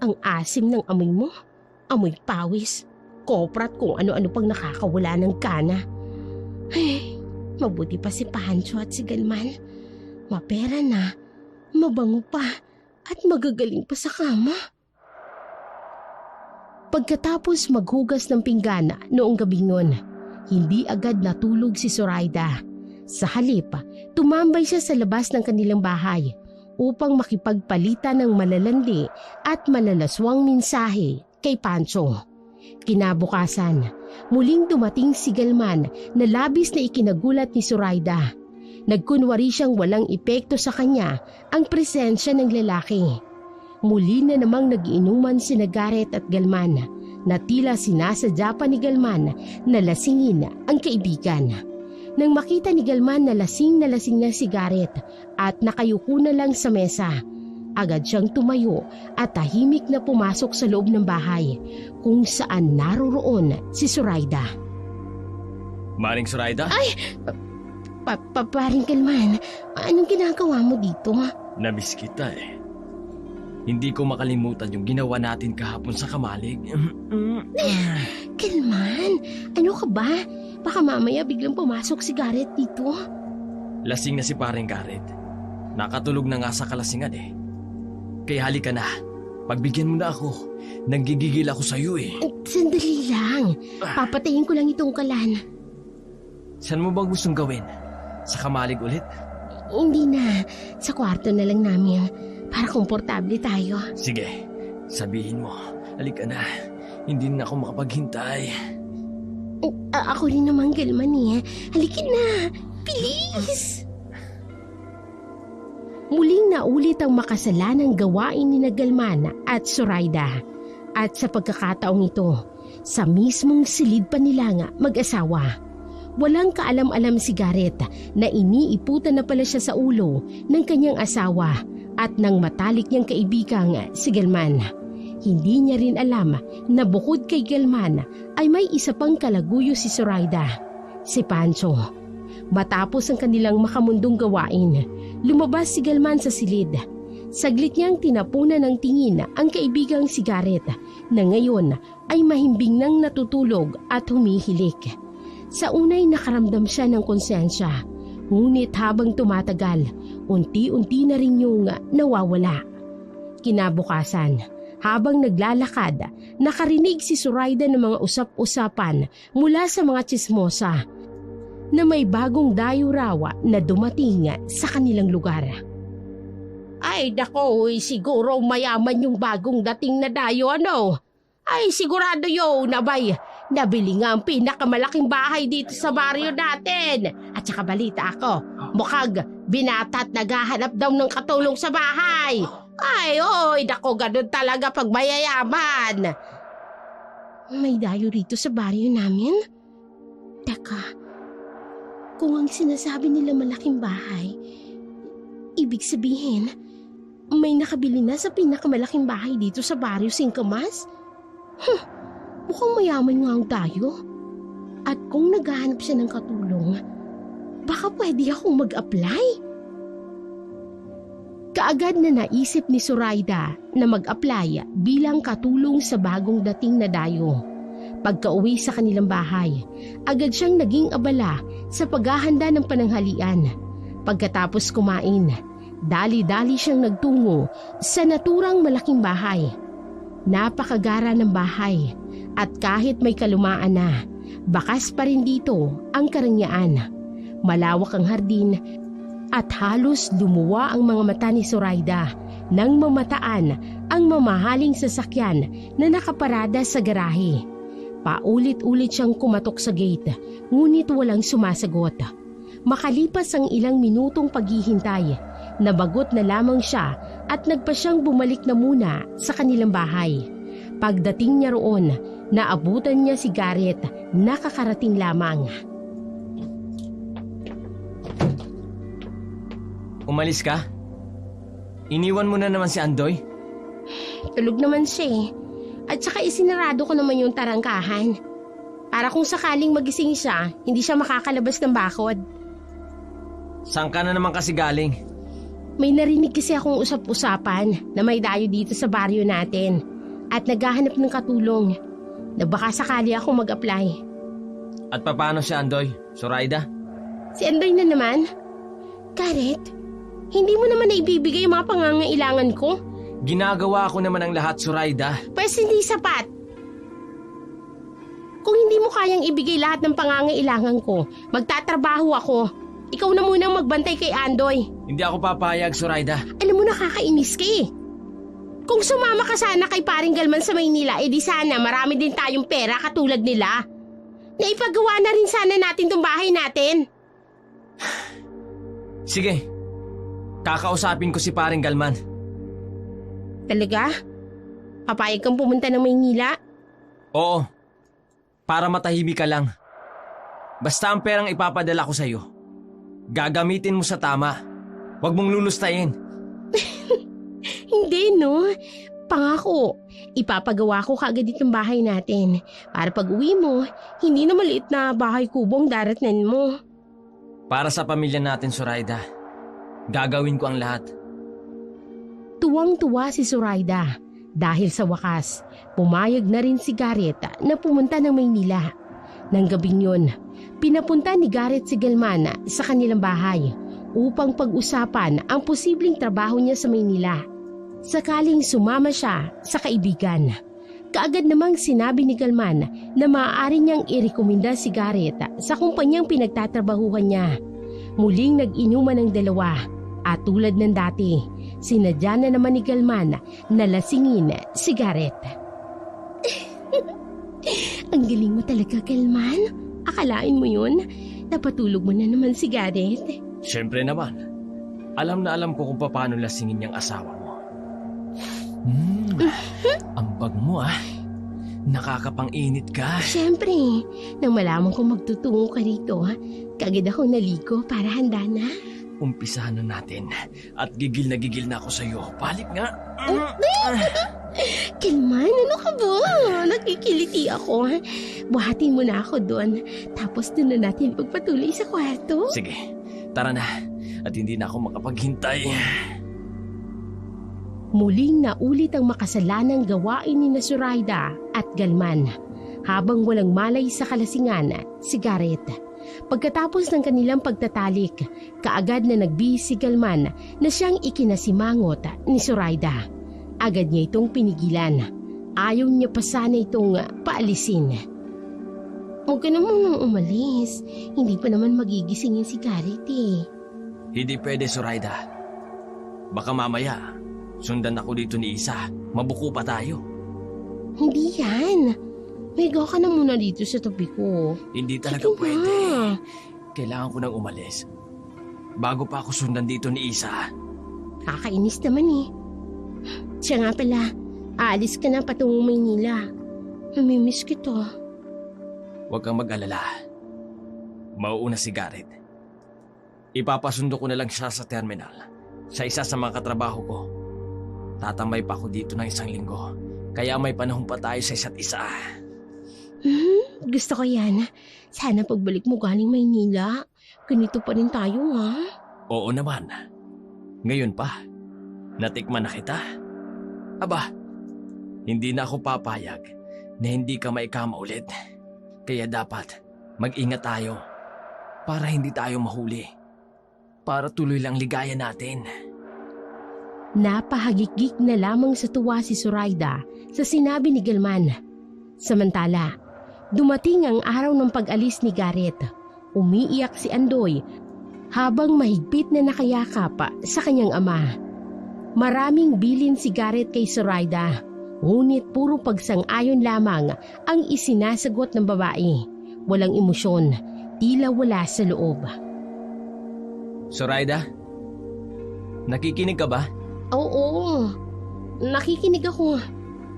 Ang asim ng amoy mo. Amoy pawis. Kopra at kung ano-ano pang nakakawala ng kana. Ay, mabuti pa si Pancho at si Galman. Mapera na, mabango pa, at magagaling pa sa kama. Pagkatapos maghugas ng pinggana noong gabing noon, hindi agad natulog si Zoraida. Sa halip, tumambay siya sa labas ng kanilang bahay upang makipagpalitan ng malalandi at malalaswang mensahe kay Pancho. Kinabukasan, muling dumating si Galman na labis na ikinagulat ni Zoraida. Nagkunwari siyang walang epekto sa kanya ang presensya ng lalaki. Muli na namang nagiinuman sina Garrett at Galman na tila sinasadya pa ni Galman na lasingin ang kaibigan. Nang makita ni Galman na lasing na si Garrett at nakayuko na lang sa mesa, agad siyang tumayo at tahimik na pumasok sa loob ng bahay kung saan naroroon si Zoraida. Maring Zoraida? Ay! Paring Galman, anong ginagawa mo dito? Namiss kita eh. Hindi ko makalimutan yung ginawa natin kahapon sa kamalig. Galman, ano ka ba? Baka mamaya biglang pumasok si Garrett dito. Lasing na si paring Garrett. Nakatulog na nga sa kalasingan eh. Kaya halika na. Pagbigyan mo na ako. Nanggigigil ako sa'yo eh. Sandali lang. Papatayin ko lang itong kalan. Saan mo bang gustong gawin? Sa kamalig ulit? Hindi na. Sa kwarto na lang namin. Para komportable tayo. Sige, sabihin mo. Halika na. Hindi na ako makapaghintay. Ako rin naman, Galman eh. Halikin na! Bilis! Muling naulit ang makasalanang gawain ni Galman at Zoraida. At sa pagkakataong ito, sa mismong silid pa nila nga mag-asawa. Walang kaalam-alam si Gareth na iniiputan na pala siya sa ulo ng kanyang asawa at ng matalik niyang kaibigang si Galman. Hindi niya rin alam na bukod kay Galman ay may isa pang kalaguyo si Zoraida, si Pancho. Matapos ang kanilang makamundong gawain, lumabas si Galman sa silid. Saglit niyang tinapunan ng tingin ang kaibigang si Gareth na ngayon ay mahimbing nang natutulog at humihilik. Sa unay nakaramdam siya ng konsensya, ngunit habang tumatagal, unti-unti na rin yung nawawala. Kinabukasan, habang naglalakad, nakarinig si Zoraida ng mga usap-usapan mula sa mga tsismosa na may bagong dayo raw na dumating sa kanilang lugar. Ay dako, siguro mayaman yung bagong dating na dayo ano? Ay sigurado yun, nabay. Nabili nga ang pinakamalaking bahay dito sa baryo natin. At saka balita ako, mukhang binata at naghahanap daw ng katulong sa bahay. Ay, oy, dako ganun talaga pag mayayaman. May dayo rito sa baryo namin? Teka, kung ang sinasabi nila malaking bahay, ibig sabihin, may nakabili na sa pinakamalaking bahay dito sa baryo Singkamas? Mukhang mayaman nga ang tayo. At kung naghahanap siya ng katulong, baka pwede akong mag-apply. Kaagad na naisip ni Zoraida na mag-apply bilang katulong sa bagong dating na dayo. Pagka-uwi sa kanilang bahay, agad siyang naging abala sa paghahanda ng pananghalian. Pagkatapos kumain, dali-dali siyang nagtungo sa naturang malaking bahay. Napakagara ng bahay at kahit may kalumaan na, bakas pa rin dito ang karangyaan. Malawak ang hardin at halos lumuwa ang mga mata ni Zoraida nang mamataan ang mamahaling sasakyan na nakaparada sa garahe. Paulit-ulit siyang kumatok sa gate, ngunit walang sumasagot. Makalipas ang ilang minutong paghihintay, nabagot na lamang siya at nagpa siyang bumalik na muna sa kanilang bahay. Pagdating niya roon, naabutan niya si Gareth na kakarating lamang. Umalis ka? Iniwan mo na naman si Andoy? Tulog naman siya eh. At saka isinarado ko naman yung tarangkahan. Para kung sakaling magising siya, hindi siya makakalabas ng bakod. Saan ka na naman kasi galing? May narinig kasi akong usap-usapan na may dayo dito sa baryo natin at naghahanap ng katulong na baka sakali ako mag-apply. At paano si Andoy? Zoraida? Si Andoy na naman? Gareth, hindi mo naman naibibigay yung mga pangangailangan ko? Ginagawa ko naman ang lahat, Zoraida. Pwes hindi sapat. Kung hindi mo kayang ibigay lahat ng pangangailangan ko, magtatrabaho ako. Ikaw na munang magbantay kay Andoy. Hindi ako papayag, Zoraida. Alam mo, nakakainis ka eh. Kung sumama ka sana kay paring Galman sa Maynila, edi sana marami din tayong pera katulad nila. Naipagawa na rin sana natin tong bahay natin. Sige, kakausapin ko si paring Galman. Talaga? Papayag kang pumunta ng Maynila? Oo, para matahimik ka lang. Basta ang perang ipapadala ko sa'yo, gagamitin mo sa tama. Huwag mong lulustayin. Hindi no, pangako. Ipapagawa ko kaagad itong bahay natin. Para pag uwi mo, hindi na maliit na bahay kubong daratnan mo. Para sa pamilya natin, Zoraida, gagawin ko ang lahat. Tuwang-tuwa si Zoraida dahil sa wakas, pumayag na rin si Gareth na pumunta ng Maynila. Nang gabing yun, pinapunta ni Gareth si Galman sa kanilang bahay upang pag-usapan ang posibleng trabaho niya sa Maynila. Sakaling sumama siya sa kaibigan. Kaagad namang sinabi ni Galman na maaari niyang irekomenda si Gareth sa kumpanyang pinagtatrabahuhan niya. Muling nag-inuman ng dalawa at tulad ng dati, sinadya na naman ni Galman na lasingin si Gareth. Ang galing mo talaga, Kalman. Akalain mo yun? Napatulog mo na naman si Gareth. Siyempre naman. Alam na alam ko kung paano lasingin niyang asawa mo. Ambag mo Nakakapang-init ka. Siyempre, nang malaman kong magtutungo ka rito, kagad akong naligo para handa na. Umpisahan na natin. At gigil na ako sa'yo. Balik nga. Kalman, ano ka ba? Nakikiliti ako. Buhatin mo na ako doon. Tapos doon na natin pagpatuloy sa kwarto. Sige, tara na. At hindi na ako makapaghintay. Muling naulit ang makasalanang gawain ni na Zoraida at Galman. Habang walang malay sa kalasingan, si Gareth. Pagkatapos ng kanilang pagtatalik, kaagad na nagbihis si Galman na siyang ikinasimangot ni Zoraida. Agad niya itong pinigilan. Ayaw niya pa sana itong paalisin. Huwag ka naman nang umalis. Hindi pa naman magigising yan si Gareth Hindi pwede, Zoraida. Baka mamaya, sundan ako dito ni Isa. Mabuko pa tayo. Hindi yan. Migo ka na muna dito sa tabi ko. Hindi talaga Sige pwede. na. Kailangan ko nang umalis. Bago pa ako sundan dito ni Isa. Kakainis naman Siya nga pala, aalis ka na patungong Maynila. Namimiss kita. Huwag kang mag-alala. Mauuna si Gareth. Ipapasundo ko na lang siya sa terminal. Sa isa sa mga katrabaho ko. Tatambay pa ako dito ng 1 linggo. Kaya may panahon pa tayo sa isa't isa. Gusto ko yan. Sana pagbalik mo galing Maynila, ganito pa rin tayo Oo naman. Ngayon pa. Natikman na kita. Aba, hindi na ako papayag na hindi ka maikama ulit. Kaya dapat mag-ingat tayo para hindi tayo mahuli. Para tuloy lang ligaya natin. Napahagikik na lamang sa tuwa si Zoraida sa sinabi ni Galman. Samantala, dumating ang araw ng pag-alis ni Gareth. Umiiyak si Andoy habang mahigpit na nakayakap sa kanyang ama. Maraming bilin si Gareth kay Zoraida, ngunit puro pagsang-ayon lamang ang isinasagot ng babae. Walang emosyon, tila wala sa loob. Zoraida, nakikinig ka ba? Oo, nakikinig ako.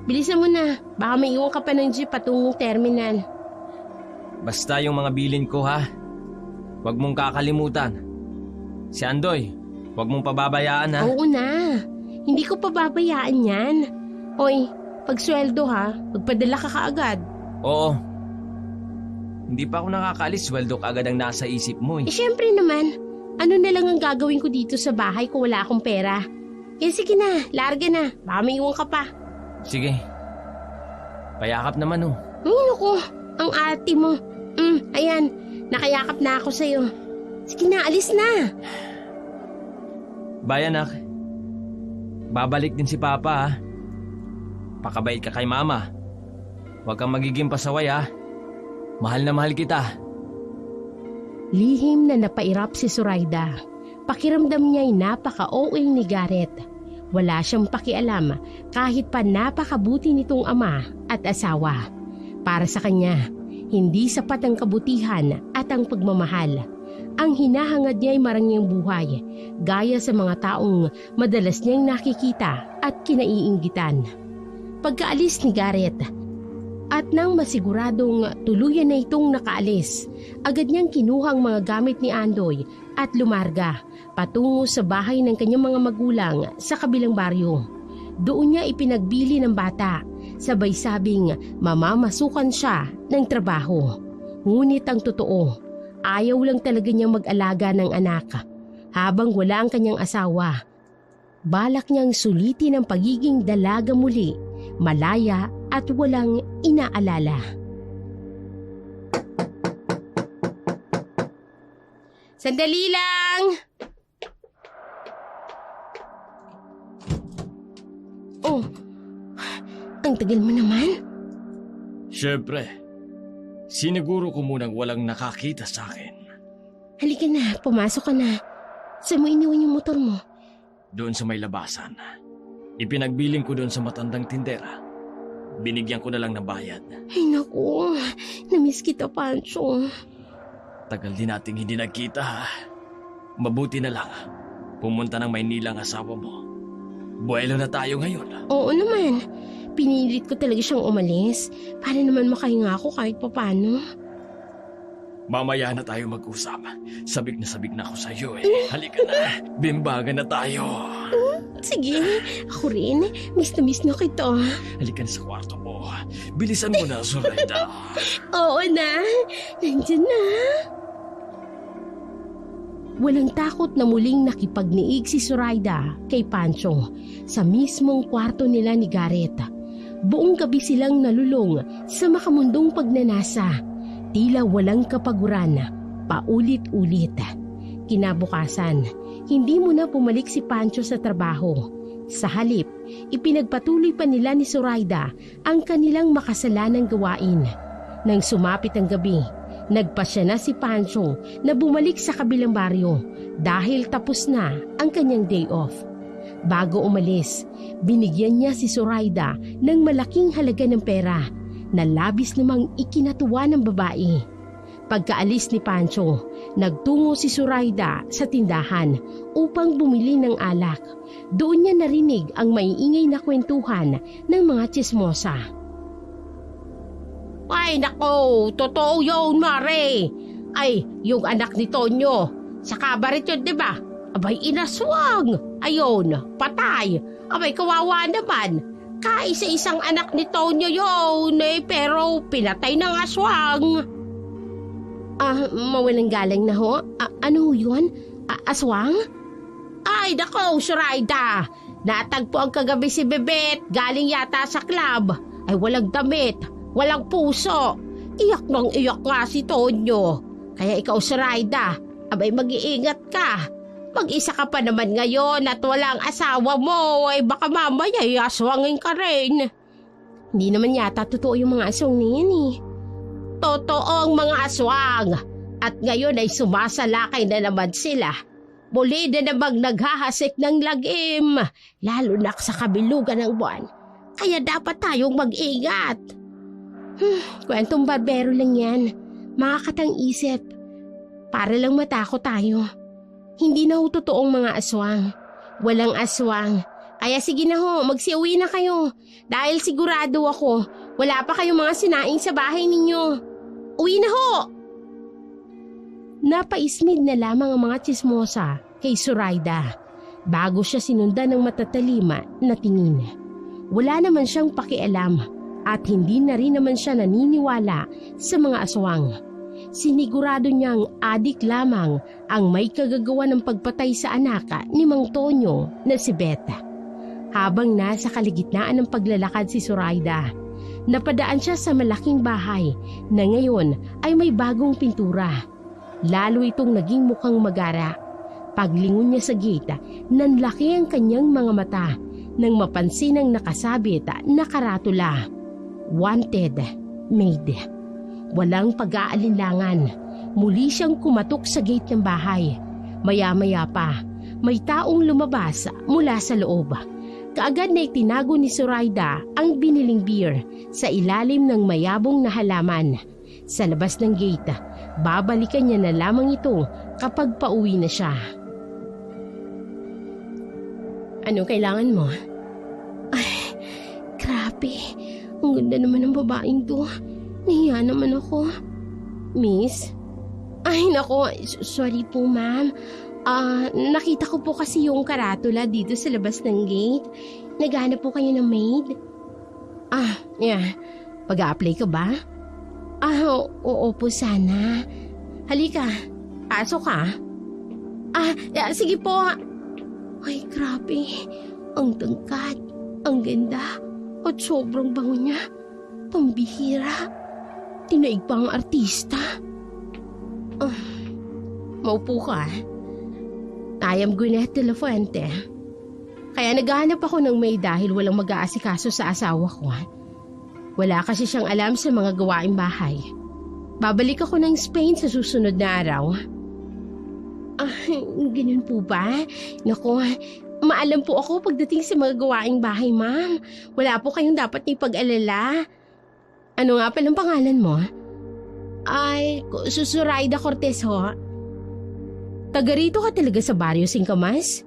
Bilisan mo na, baka may iwan ka pa ng jeep patungong terminal. Basta yung mga bilin ko Huwag mong kakalimutan. Si Andoy, huwag mong pababayaan Oo na, hindi ko pababayaan yan. Hoy, pagsweldo magpadala ka kaagad. Oo. Hindi pa ako nakakaalis, sweldo kaagad ang nasa isip mo Syempre naman, ano na lang ang gagawin ko dito sa bahay kung wala akong pera? Kaya sige na, larga na, baka may iwan ka pa. Sige. Payakap naman Ay naku, ang ate mo. Ayan, nakayakap na ako sa'yo. Sige na, alis na. Bye anak. Babalik din si Papa Pakabait ka kay Mama. Huwag kang magiging pasaway Mahal na mahal kita. Lihim na napairap si Zoraida. Pakiramdam niya'y napaka-OA ni Gareth. Wala siyang pakialam kahit pa napakabuti nitong ama at asawa. Para sa kanya, hindi sapat ang kabutihan at ang pagmamahal. Ang hinahangad niya'y marangyang buhay, gaya sa mga taong madalas niyang nakikita at kinaiinggitan. Pagkaalis ni Gareth, at nang masiguradong tuluyan na itong nakaalis, agad niyang kinuha ang mga gamit ni Andoy at lumarga patungo sa bahay ng kanyang mga magulang sa kabilang baryo. Doon niya ipinagbili ng bata, sabay sabing mamamasukan siya ng trabaho. Ngunit ang totoo, ayaw lang talaga niyang mag-alaga ng anak. Habang wala ang kanyang asawa, balak niyang sulitin ang pagiging dalaga muli, malaya at walang inaalala. Sandali lang! Oh, ang tagal mo naman. Siyempre, siniguro ko munang walang nakakita sa akin. Halika na, pumasok ka na. Saan mo iniwan yung motor mo? Doon sa may labasan. Ipinagbiling ko doon sa matandang tindera. Binigyan ko na lang ng bayad. Ay naku, namiss kita, Pancho. Tagal din nating hindi nagkita. Mabuti na lang. Pumunta ng Maynila ang asawa mo. Buwelo na tayo ngayon. Oo naman, pinilit ko talaga siyang umalis para naman makahinga ako kahit papano. Mamaya na tayo mag-usap. Sabik na ako sa iyo eh. Halika na, bimbagan na tayo. Sige, ako rin. Miss na kita. Halika na sa kwarto mo. Bilisan mo na, Zoraida. Oo na, nandyan na. Walang takot na muling nakipagniig si Zoraida kay Pancho sa mismong kwarto nila ni Gareth. Buong gabi silang nalulong sa makamundong pagnanasa. Tila walang kapaguran, paulit-ulit. Kinabukasan, hindi muna bumalik si Pancho sa trabaho. Sa halip, ipinagpatuloy pa nila ni Zoraida ang kanilang makasalanang gawain. Nang sumapit ang gabi, nagpasya na si Pancho na bumalik sa kabilang baryo dahil tapos na ang kanyang day off. Bago umalis, binigyan niya si Zoraida ng malaking halaga ng pera na labis namang ikinatuwa ng babae. Pagkaalis ni Pancho, nagtungo si Zoraida sa tindahan upang bumili ng alak. Doon niya narinig ang maiingay na kwentuhan ng mga tsismosa. Ay nako, totoo yun, Mare. Ay, yung anak ni Tonyo, sa kabaret yun, diba? Abay, inaswang. Ayun, patay. Abay, kawawa naman. Kaisa-isang anak ni Tonyo yun eh, pero pinatay ng aswang. Mawalang galing na ho? Ano yun? Aswang? Ay, nako, Zoraida. Natagpo ang kagabi si Bebet, galing yata sa club. Ay, walang damit, walang puso. Iyak nang iyak nga si Tonyo. Kaya ikaw, Zoraida, abay mag-iingat ka. Mag-isa ka pa naman ngayon at walang asawa mo, ay baka mamaya aswangin ka rin. Hindi naman yata totoo yung mga aswang niyan eh. Totoo ang mga aswang. At ngayon ay sumasalakay na naman sila. Muli na namang naghahasik ng lagim, lalo na sa kabilugan ng buwan. Kaya dapat tayong mag-ingat. Kwentong barbero lang yan. Makakatang isip. Para lang matakot tayo. Hindi na ho totoong mga aswang. Walang aswang. Kaya sige na ho, magsiuwi na kayo. Dahil sigurado ako, wala pa kayong mga sinaing sa bahay ninyo. Uwi na ho! Napaismid na lamang ang mga tsismosa kay Zoraida bago siya sinundan ng matatalima na tingin. Wala naman siyang pakialam at hindi na rin naman siya naniniwala sa mga aswang. Sinigurado niyang adik lamang ang may kagagawa ng pagpatay sa anak ni Mang Tonyo na si Beta. Habang nasa kaligitnaan ng paglalakad si Zoraida, napadaan siya sa malaking bahay na ngayon ay may bagong pintura. Lalo itong naging mukhang magara. Paglingon niya sa gate, nanlaki ang kanyang mga mata nang mapansin ang nakasabit na karatula. Wanted, maid. Walang pag-aalinlangan. Muli siyang kumatok sa gate ng bahay. Maya-maya pa, may taong lumabas mula sa loob. Kaagad na itinago ni Zoraida ang biniling beer sa ilalim ng mayabong na halaman. Sa labas ng gate, babalikan niya na lamang ito kapag pauwi na siya. Ano kailangan mo? Ay, grabe. Ang ganda naman ng babaeng to. Nahiya naman ako. Miss? Ay, nako. Sorry po, ma'am. Nakita ko po kasi yung karatula dito sa labas ng gate. Naghahanap po kayo ng maid? Yeah. Pag-a-apply ka ba? Oo po sana. Halika. Pasok ka. Sige po. Ay, grabe. Ang tangkad. Ang ganda. At sobrang bango niya. Pambihira. Tinaig pa ang artista. Maupo ka. I am Gwyneth de la Fuente. Kaya naghahanap ako ng maid dahil walang mag-aasikaso sa asawa ko. Wala kasi siyang alam sa mga gawaing bahay. Babalik ako ng Spain sa susunod na araw. Ganun po ba? Naku, Maalam po ako pagdating sa mga gawaing bahay, ma'am. Wala po kayong dapat ipag-alala. Ano nga palang pangalan mo? Ay, Susuraida Cortez ho. Taga rito ka talaga sa Barrio Singkamas?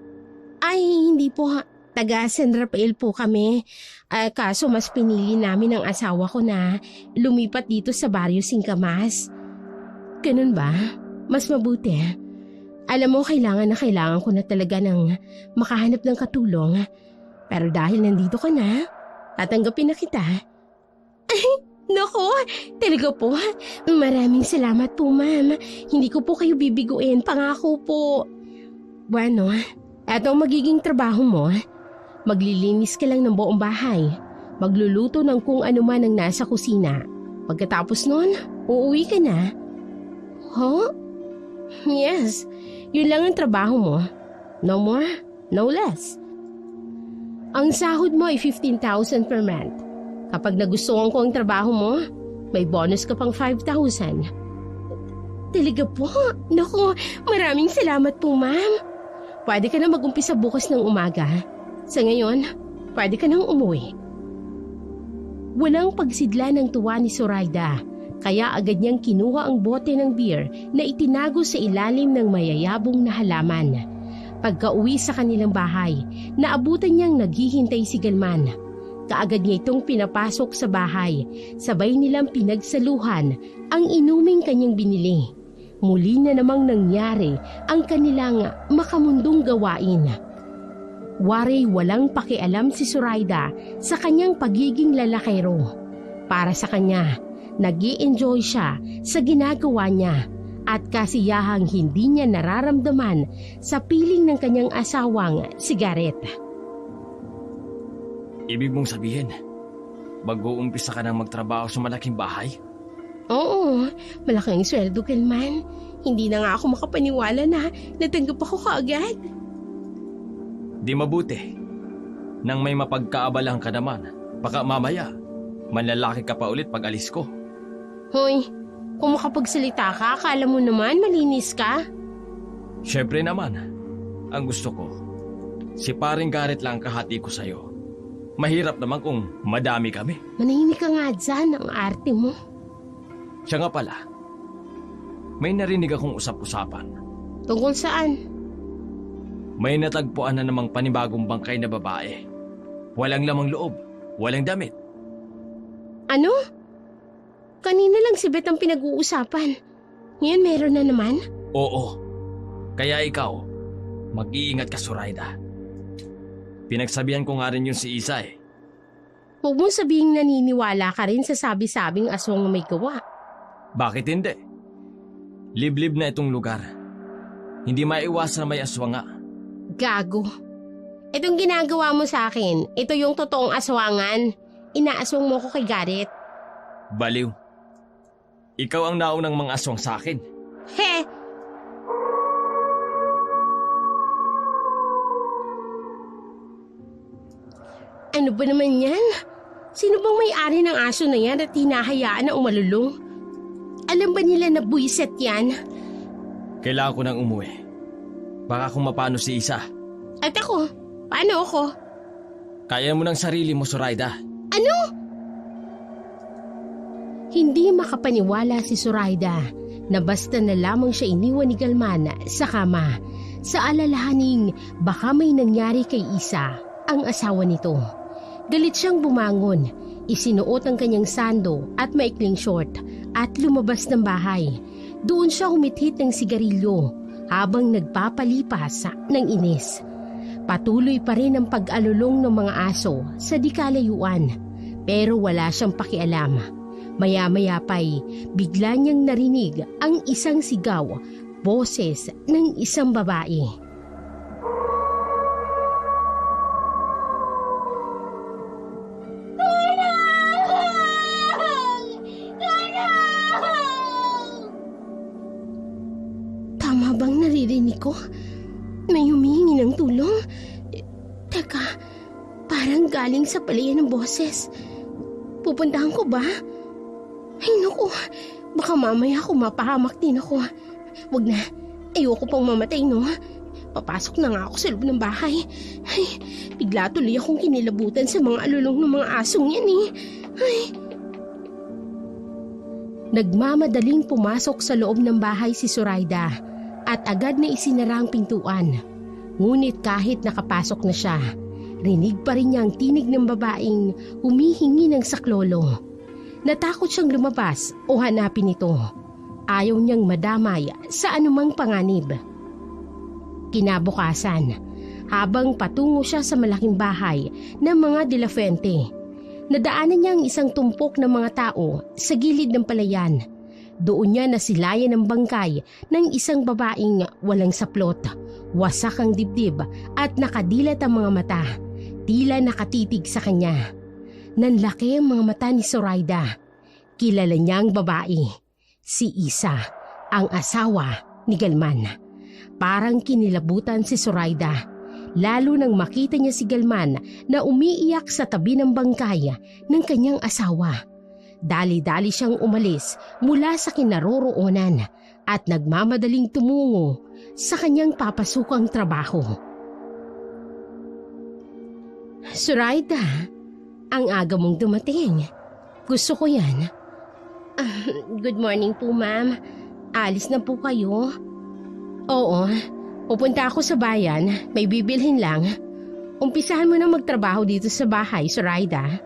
Ay, hindi po. Taga San Rafael po kami. Kaso mas pinili namin ng asawa ko na lumipat dito sa Barrio Singkamas. Ganun ba? Mas mabuti. Alam mo, kailangan ko na talaga ng makahanap ng katulong. Pero dahil nandito ka na, tatanggapin na kita. Ay, nako, talaga po. Maraming salamat po, ma'am. Hindi ko po kayo bibiguin, pangako po. Bueno, eto ang magiging trabaho mo. Maglilinis ka lang ng buong bahay. Magluluto ng kung ano man ang nasa kusina. Pagkatapos nun, uuwi ka na. Huh? Yes, yun lang ang trabaho mo. No more, no less. Ang sahod mo ay 15,000 per month. Kapag nagustuhan ko ang trabaho mo, may bonus ka pang 5,000. Talaga po? Naku, maraming salamat po, ma'am. Pwede ka na mag-umpisa bukas ng umaga. Sa ngayon, pwede ka nang umuwi. Walang pagsidla ng tuwa ni Zoraida. Kaya agad niyang kinuha ang bote ng beer na itinago sa ilalim ng mayayabong na halaman. Pagka-uwi sa kanilang bahay, naabutan niyang naghihintay si Galman. Kaagad niya itong pinapasok sa bahay, sabay nilang pinagsaluhan ang inuming kanyang binili. Muli na namang nangyari ang kanilang makamundong gawain. Waray walang pakialam si Zoraida sa kanyang pagiging lalakero. Para sa kanya, nag-i-enjoy siya sa ginagawa niya at kasiyahang hindi niya nararamdaman sa piling ng kanyang asawang si Garrett. Ibig mong sabihin, mag-uumpisa ka nang magtrabaho sa malaking bahay? Oo, malaking sweldo, Galman. Hindi na nga ako makapaniwala na natanggap ako kaagad. Di mabuti. Nang may mapagkaabalang ka naman, baka mamaya, manlalaki ka pa ulit pag alis ko. Hoy, kung makapagsalita ka, akala mo naman malinis ka? Syempre naman, ang gusto ko, si paring Garrett lang kahati ko sa'yo. Mahirap naman kung madami kami. Manahimik ka nga dyan, ang arte mo. Siya nga pala, may narinig akong usap-usapan. Tungkol saan? May natagpuan na namang panibagong bangkay na babae. Walang lamang loob, walang damit. Ano? Kanina lang si Beth ang pinag-uusapan. Ngayon meron na naman? Oo. Kaya ikaw, mag-iingat ka, Zoraida. Pinagsabihan ko nga rin yun si Isa eh. Huwag mo sabihing naniniwala ka rin sa sabi-sabing aswang na may gawa. Bakit hindi? Liblib na itong lugar. Hindi maiwasan na may aswang nga. Gago. Itong ginagawa mo sa akin, ito yung totoong aswangan. Inaaswang mo ko kay Garrett. Baliw. Ikaw ang naunang mga aswang sa akin. He! Ano ba naman yan? Sino bang may-ari ng aso na yan at hinahayaan na umalulong? Alam ba nila na buwiset yan? Kailangan ko nang umuwi. Baka kung mapano si Isa. At ako? Paano ako? Kaya mo ng sarili mo, Zoraida. Ano? Hindi makapaniwala si Zoraida na basta na lamang siya iniwan ni Galman sa kama sa alalahaning baka may nangyari kay Isa, ang asawa nito. Galit siyang bumangon, isinuot ang kanyang sando at maikling short at lumabas ng bahay. Doon siya humithit ng sigarilyo habang nagpapalipas ng inis. Patuloy pa rin ang pag-alulong ng mga aso sa di kalayuan pero wala siyang pakialam. Maya-maya pa'y bigla niyang narinig ang isang sigaw, boses ng isang babae. Tama bang naririnig ko? May humihingi ng tulong? Teka, parang galing sa palayan ng boses. Pupuntahan ko ba? Ay naku, baka mamaya ako mapahamak din ako. Wag na, ayoko pang mamatay no. Papasok na nga ako sa loob ng bahay. Ay, bigla tuloy akong kinilabutan sa mga alulong ng mga asong yan eh. Ay. Nagmamadaling pumasok sa loob ng bahay si Zoraida at agad na isinara ang pintuan. Ngunit kahit nakapasok na siya, rinig pa rin niya ang tinig ng babaeng humihingi ng saklolo. Natakot siyang lumabas o hanapin ito. Ayaw niyang madamay sa anumang panganib. Kinabukasan, habang patungo siya sa malaking bahay ng mga De La Fuente, nadaanan niya ang isang tumpok ng mga tao sa gilid ng palayan. Doon niya nasilayan ng bangkay ng isang babaeng walang saplot, wasak ang dibdib at nakadilat ang mga mata, tila nakatitig sa kanya. Nanlaki ang mga mata ni Zoraida. Kilala niya ang babae, si Isa, ang asawa ni Galman. Parang kinilabutan si Zoraida, lalo nang makita niya si Galman na umiiyak sa tabi ng bangkay ng kanyang asawa. Dali-dali siyang umalis mula sa kinaroroonan at nagmamadaling tumungo sa kanyang papasukang trabaho. Zoraida, ang aga mong dumating. Gusto ko yan. Good morning po, ma'am. Alis na po kayo? Oo, pupunta ako sa bayan. May bibilhin lang. Umpisahan mo na magtrabaho dito sa bahay, Zoraida.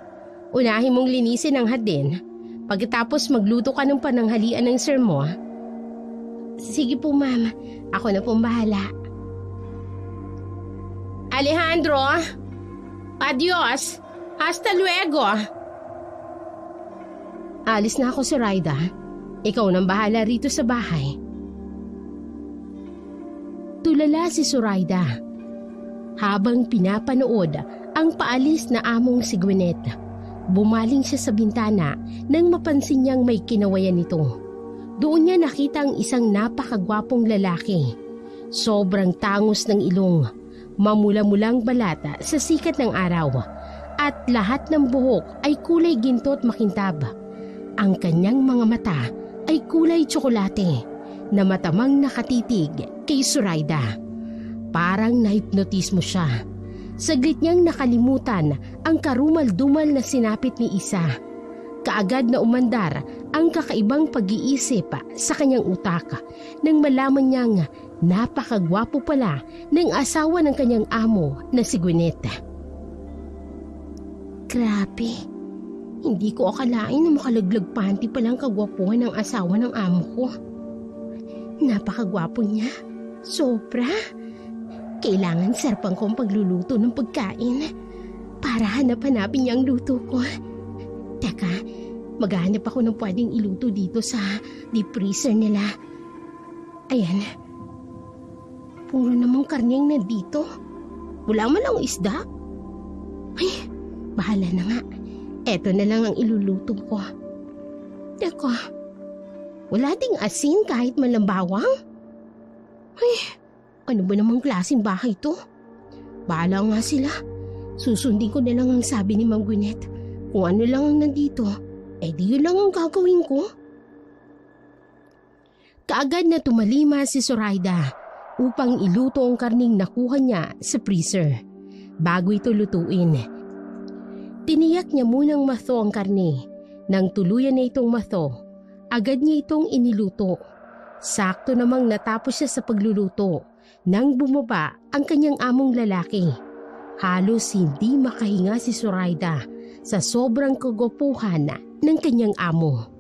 Unahin mong linisin ang hardin. Pagkatapos magluto ka ng pananghalian ng sir mo. Sige po, ma'am. Ako na pong bahala. Alejandro! Adios! Hasta luego! Alis na ako, Zoraida. Ikaw nang bahala rito sa bahay. Tulala si Zoraida habang pinapanood ang paalis na among si Gwyneth. Bumaling siya sa bintana nang mapansin niyang may kinawayan nito. Doon niya nakita ang isang napakagwapong lalaki. Sobrang tangos ng ilong, mamula-mulang balata sa sikat ng araw, at lahat ng buhok ay kulay ginto at makintab. Ang kanyang mga mata ay kulay tsokolate na matamang nakatitig kay Zoraida. Parang nahipnotismo siya. Saglit niyang nakalimutan ang karumal-dumal na sinapit ni Isa. Kaagad na umandar ang kakaibang pag-iisip sa kanyang utak nang malaman niyang napakagwapo pala ng asawa ng kanyang amo na si Gwyneth. Grabe, hindi ko akalain na makalaglag panty palang kagwapuhan ng asawa ng amo ko. Napakagwapo niya, sobra. Kailangan sarpang ko ang pagluluto ng pagkain para hanap-hanapin niya ang luto ko. Teka, maghahanap ako ng pwedeng iluto dito sa deep freezer nila. Ayan. Puro namang karne ang nandito. Wala man lang isda. Ay, bahala na nga. Eto na lang ang iluluto ko. Teka, wala ding asin kahit man lang bawang? Ay, ano ba namang klaseng bahay to? Bahala nga sila. Susundin ko na lang ang sabi ni Ma'am Gwyneth. Kung ano lang ang nandito, eh di yun lang ang gagawin ko. Kaagad na tumalima si Zoraida upang iluto ang karning nakuha niya sa freezer. Bago ito lutuin, tiniyak niya munang matho ang karne. Nang tuluyan na itong matho, agad niya itong iniluto. Sakto namang natapos siya sa pagluluto nang bumaba ang kanyang among lalaki. Halos hindi makahinga si Zoraida sa sobrang kagwapuhan ng kanyang amo.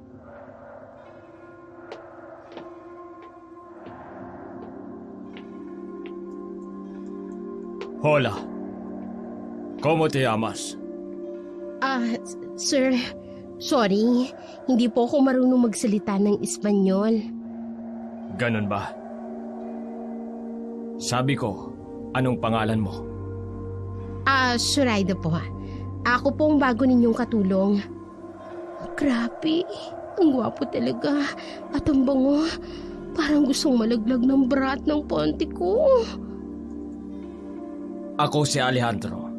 Hola. ¿Cómo te llamas? Sir, sorry. Hindi po ako marunong magsalita ng Espanyol. Ganun ba? Sabi ko, anong pangalan mo? Zoraida po. Ako po ang bago ninyong katulong. Grabe, ang gwapo talaga. At ang bango. Parang gustong malaglag ng brat ng ponte ko. Ako si Alejandro,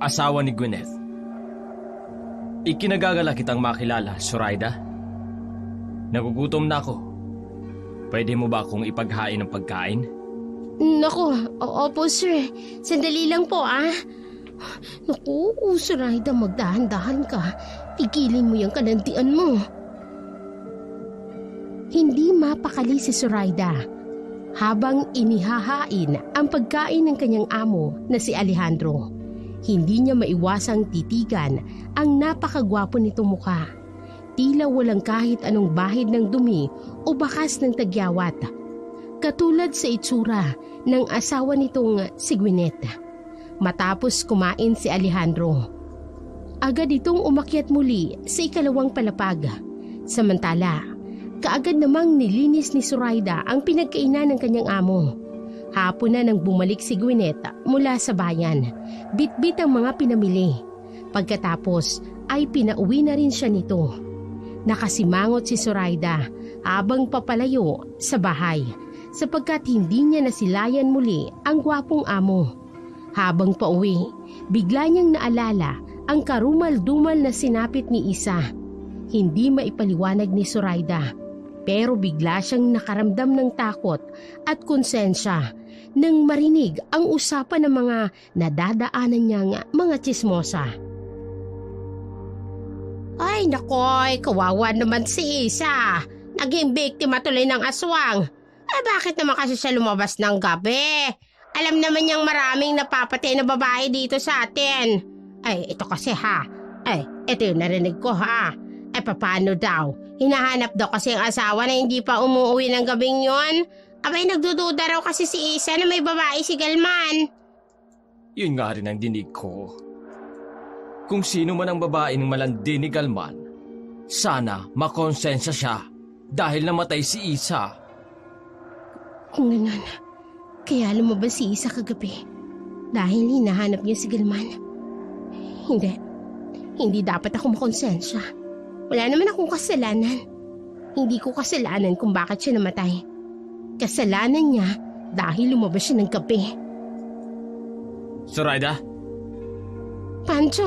asawa ni Gwyneth. Ikinagagala kitang makilala, Zoraida. Nagugutom na ako. Pwede mo ba akong ipaghain ng pagkain? Naku, opo sir. Sandali lang po Naku, Zoraida, magdahan-dahan ka. Tigilin mo yung kalantian mo. Hindi mapakali si Zoraida habang inihahain ang pagkain ng kanyang amo na si Alejandro. Hindi niya maiwasang titigan ang napakagwapo nitong mukha. Tila walang kahit anong bahid ng dumi o bakas ng tagyawat. Katulad sa itsura ng asawa nitong si Gwyneth. Matapos kumain si Alejandro, agad itong umakyat muli sa ikalawang palapag. Samantala, kaagad namang nilinis ni Zoraida ang pinagkainan ng kanyang amo. Hapon na nang bumalik si Gwyneth mula sa bayan. Bitbit ang mga pinamili. Pagkatapos ay pinauwi na rin siya nito. Nakasimangot si Zoraida habang papalayo sa bahay sapagkat hindi niya nasilayan muli ang gwapong amo. Habang pauwi, bigla niyang naalala ang karumal-dumal na sinapit ni Isa. Hindi maipaliwanag ni Zoraida, pero bigla siyang nakaramdam ng takot at konsensya nang marinig ang usapan ng mga nadadaanan niyang mga tsismosa. Ay nakoy, kawawa naman si Isa. Naging biktima tuloy ng aswang. Bakit naman kasi siya lumabas ng gabi? Alam naman niyang maraming napapatay na babae dito sa atin. Ay, ito kasi ito yung narinig ko paano daw? Hinahanap daw kasi ang asawa na hindi pa umuwi ng gabing yon. Abay, nagdududa raw kasi si Isa na may babae si Galman. Yun nga rin ang dinig ko. Kung sino man ang babaeng malandi ni Galman, sana makonsensya siya dahil namatay si Isa. Kung ganun, kaya lumabas si Isa kagabi dahil hinahanap niya si Galman. Hindi dapat ako makonsensya. Wala naman akong kasalanan. Hindi ko kasalanan kung bakit siya namatay. Kasalanan niya dahil lumabas siya ng gabi. Zoraida? Pancho,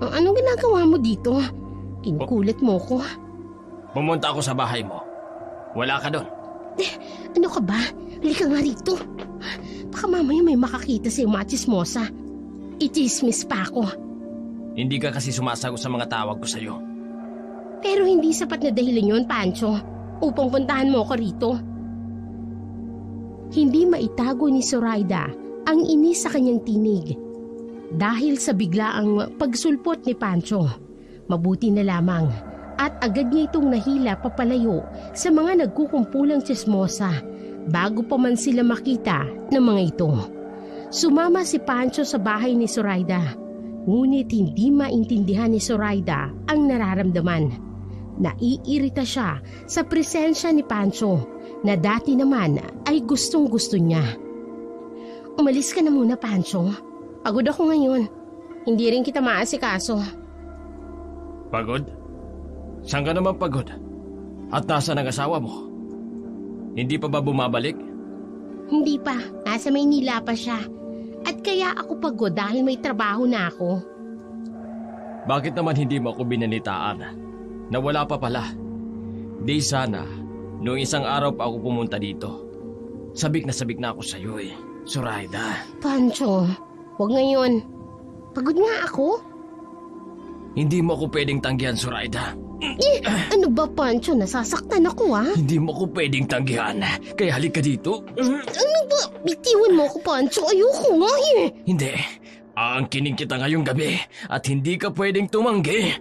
anong ginagawa mo dito? Kinukulit mo ko. Pumunta ako sa bahay mo. Wala ka doon. Ano ka ba? Halika nga rito. Baka mamaya may makakita sa mga tsismosa. Itismis pa ako. Hindi ka kasi sumasagot sa mga tawag ko sa'yo. Pero hindi sapat na dahilan yun, Pancho, upang puntahan mo ako rito. Hindi maitago ni Zoraida ang inis sa kanyang tinig. Dahil sa biglaang pagsulpot ni Pancho, mabuti na lamang at agad niya itong nahila papalayo sa mga nagkukumpulang tsismosa bago pa man sila makita ng mga ito. Sumama si Pancho sa bahay ni Zoraida, ngunit hindi maintindihan ni Zoraida ang nararamdaman. Naiirita siya sa presensya ni Pancho na dati naman ay gustong-gusto niya. Umalis ka na muna, Pancho. Pagod ako ngayon. Hindi rin kita maasikaso. Pagod? Saan ka naman pagod? At nasaan ang asawa mo? Hindi pa ba bumabalik? Hindi pa. Nasa Maynila pa siya. At kaya ako pagod dahil may trabaho na ako. Bakit naman hindi mo ako binanitaan na wala pa pala? Di sana, noong isang araw pa ako pumunta dito. Sabik na ako sa iyo Zoraida. Pancho, huwag ngayon. Pagod nga ako. Hindi mo ako pwedeng tanggihan, Zoraida. Ano ba, Pancho? Nasasaktan ako Hindi mo ako pwedeng tanggihan. Kaya halika dito. Ano ba? Bitiwan mo ako, Pancho. Ayoko nga Hindi. Aangkinin kita ngayong gabi at hindi ka pwedeng tumanggi.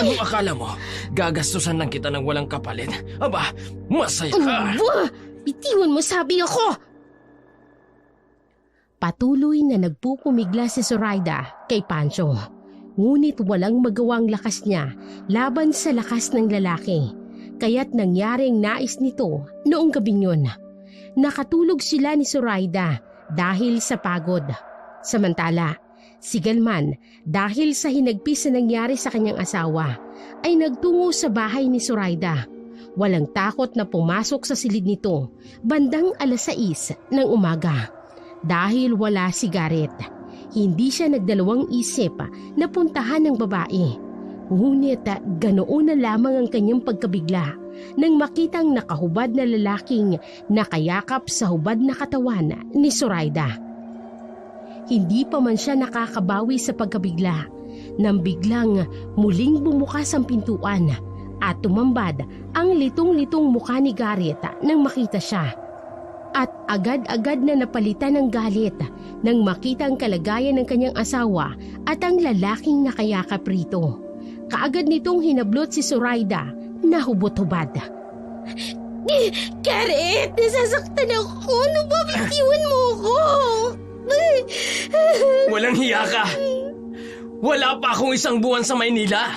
Anong akala mo? Gagastusan lang kita ng walang kapalit. Aba, masaya ka. Ano ba? Bitiwan mo, sabi ako. Patuloy na nagpupumigla si Zoraida kay Pancho. Ngunit walang magawang lakas niya laban sa lakas ng lalaki. Kaya't nangyaring nais nito noong gabing yun. Nakatulog sila ni Zoraida dahil sa pagod. Samantala, si Galman dahil sa hinagpis na nangyari sa kanyang asawa ay nagtungo sa bahay ni Zoraida. Walang takot na pumasok sa silid nito bandang 6:00 ng umaga. Dahil wala si Garrett, hindi siya nagdalawang isip na puntahan ng babae. Ngunit ganoon na lamang ang kanyang pagkabigla nang makitang nakahubad na lalaking nakayakap sa hubad na katawan ni Zoraida. Hindi pa man siya nakakabawi sa pagkabigla nang biglang muling bumukas ang pintuan at tumambad ang litong-litong mukha ni Garrett nang makita siya. At agad-agad na napalitan ng galit nang makita ang kalagayan ng kanyang asawa at ang lalaking nakayakap rito. Kaagad nitong hinablot si Zoraida na hubot-hubad. Garrett, nasasaktan ako. Ano ba, bitiwan mo ko? Walang hiya ka! Wala pa akong 1 buwan sa Maynila.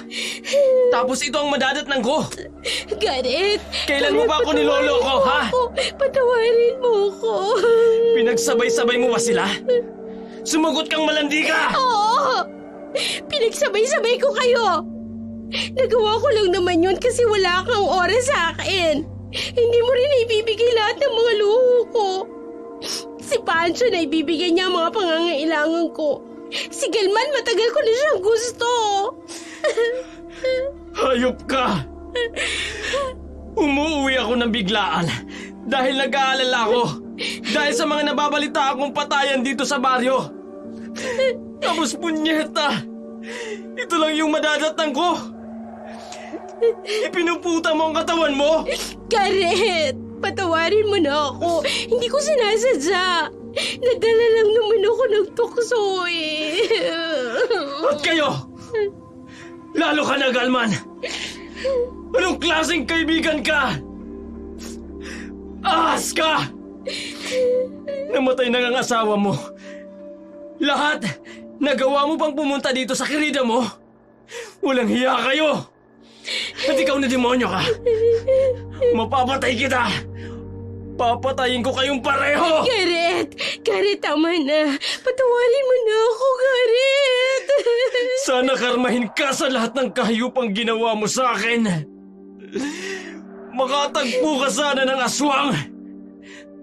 Tapos ito ang madadatnan ko. Garrett! Kailan mo ba ako nilolo ko, ha? Patawarin mo ko. Pinagsabay-sabay mo ba sila? Sumagot kang malandi ka! Oo! Pinagsabay-sabay ko kayo. Nagawa ko lang naman yun kasi wala kang oras sa akin. Hindi mo rin ibibigay lahat ng mga luho ko. Si Pancho na ibibigay niya ang mga pangangailangan ko. Si Gelman matagal ko na siyang gusto. Hayop ka! Umuwi ako ng biglaan dahil nag-aalala ako dahil sa mga nababalita akong patayan dito sa baryo. Tapos punyeta, ito lang yung madadatnan ko. Ipinuputa mo ang katawan mo. Garrett, patawarin mo na ako. Hindi ko sinasadya. Nadala lang naman ako ng tukso eh. At kayo, lalo ka na, Galman. Anong klaseng kaibigan ka? Ahas ka! Namatay na ang asawa mo. Lahat, nagawa mo pang pumunta dito sa kirida mo? Walang hiya kayo! At ikaw na demonyo ka! Mapapatay kita! Papatayin ko kayong pareho! Garrett! Garrett, tama na. Patawarin mo na ako, Garrett! Sana karmahin ka sa lahat ng kahayupang ginawa mo sa akin. Makatagpo ka sana ng aswang.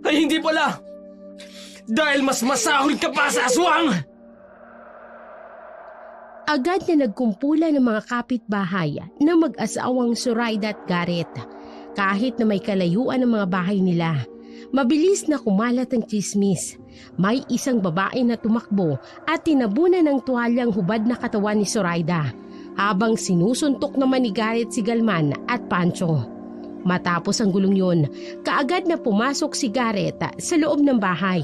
Ay hindi pala. Dahil mas masahol ka pa sa aswang. Agad na nagkumpulan ng mga kapitbahay na mag-asawang Zoraida at Garrett. Kahit na may kalayuan ng mga bahay nila, mabilis na kumalat ang tsismis. May isang babae na tumakbo at tinabunan ng tuwalyang hubad na katawan ni Zoraida, habang sinusuntok naman ni Garrett si Galman at Pancho. Matapos ang gulong yun, kaagad na pumasok si Garrett sa loob ng bahay.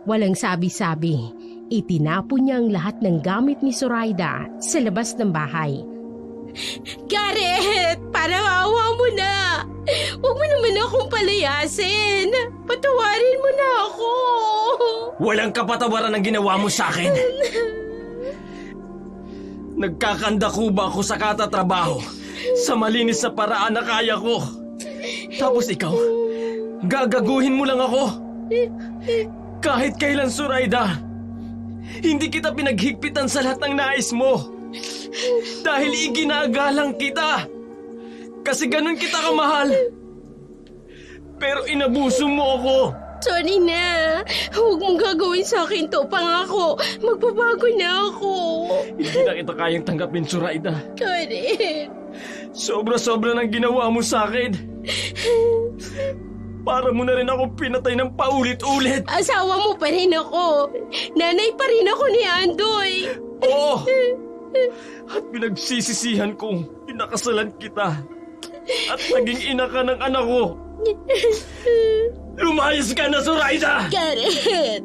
Walang sabi-sabi, itinapon niya ang lahat ng gamit ni Zoraida sa labas ng bahay. Garrett, parang awa mo na. Huwag mo naman akong palayasin. Patawarin mo na ako. Walang kapatawaran ang ginawa mo sa akin. Nagkakanda ko ba ako sa katatrabaho sa malinis na paraan na kaya ko? Tapos ikaw, gagaguhin mo lang ako. Kahit kailan, Zoraida, hindi kita pinaghigpitan sa lahat ng nais mo. Dahil iginagalang kita. Kasi ganun kita kamahal. Pero inabuso mo ako. Sorry na. Huwag mong gagawin sa akin to. Pangako, magbabago na ako. Hindi na kita kayang tanggapin, Zoraida. Garrett. Sobra-sobra ng ginawa mo sa akin. Para mo na rin ako pinatay ng paulit-ulit. Asawa mo pa rin ako. Nanay pa rin ako ni Andoy. Oo. At pinagsisisihan kong pinakasalan kita. At naging ina ka ng anak ko. Lumayas ka na, Zoraida! Garrett!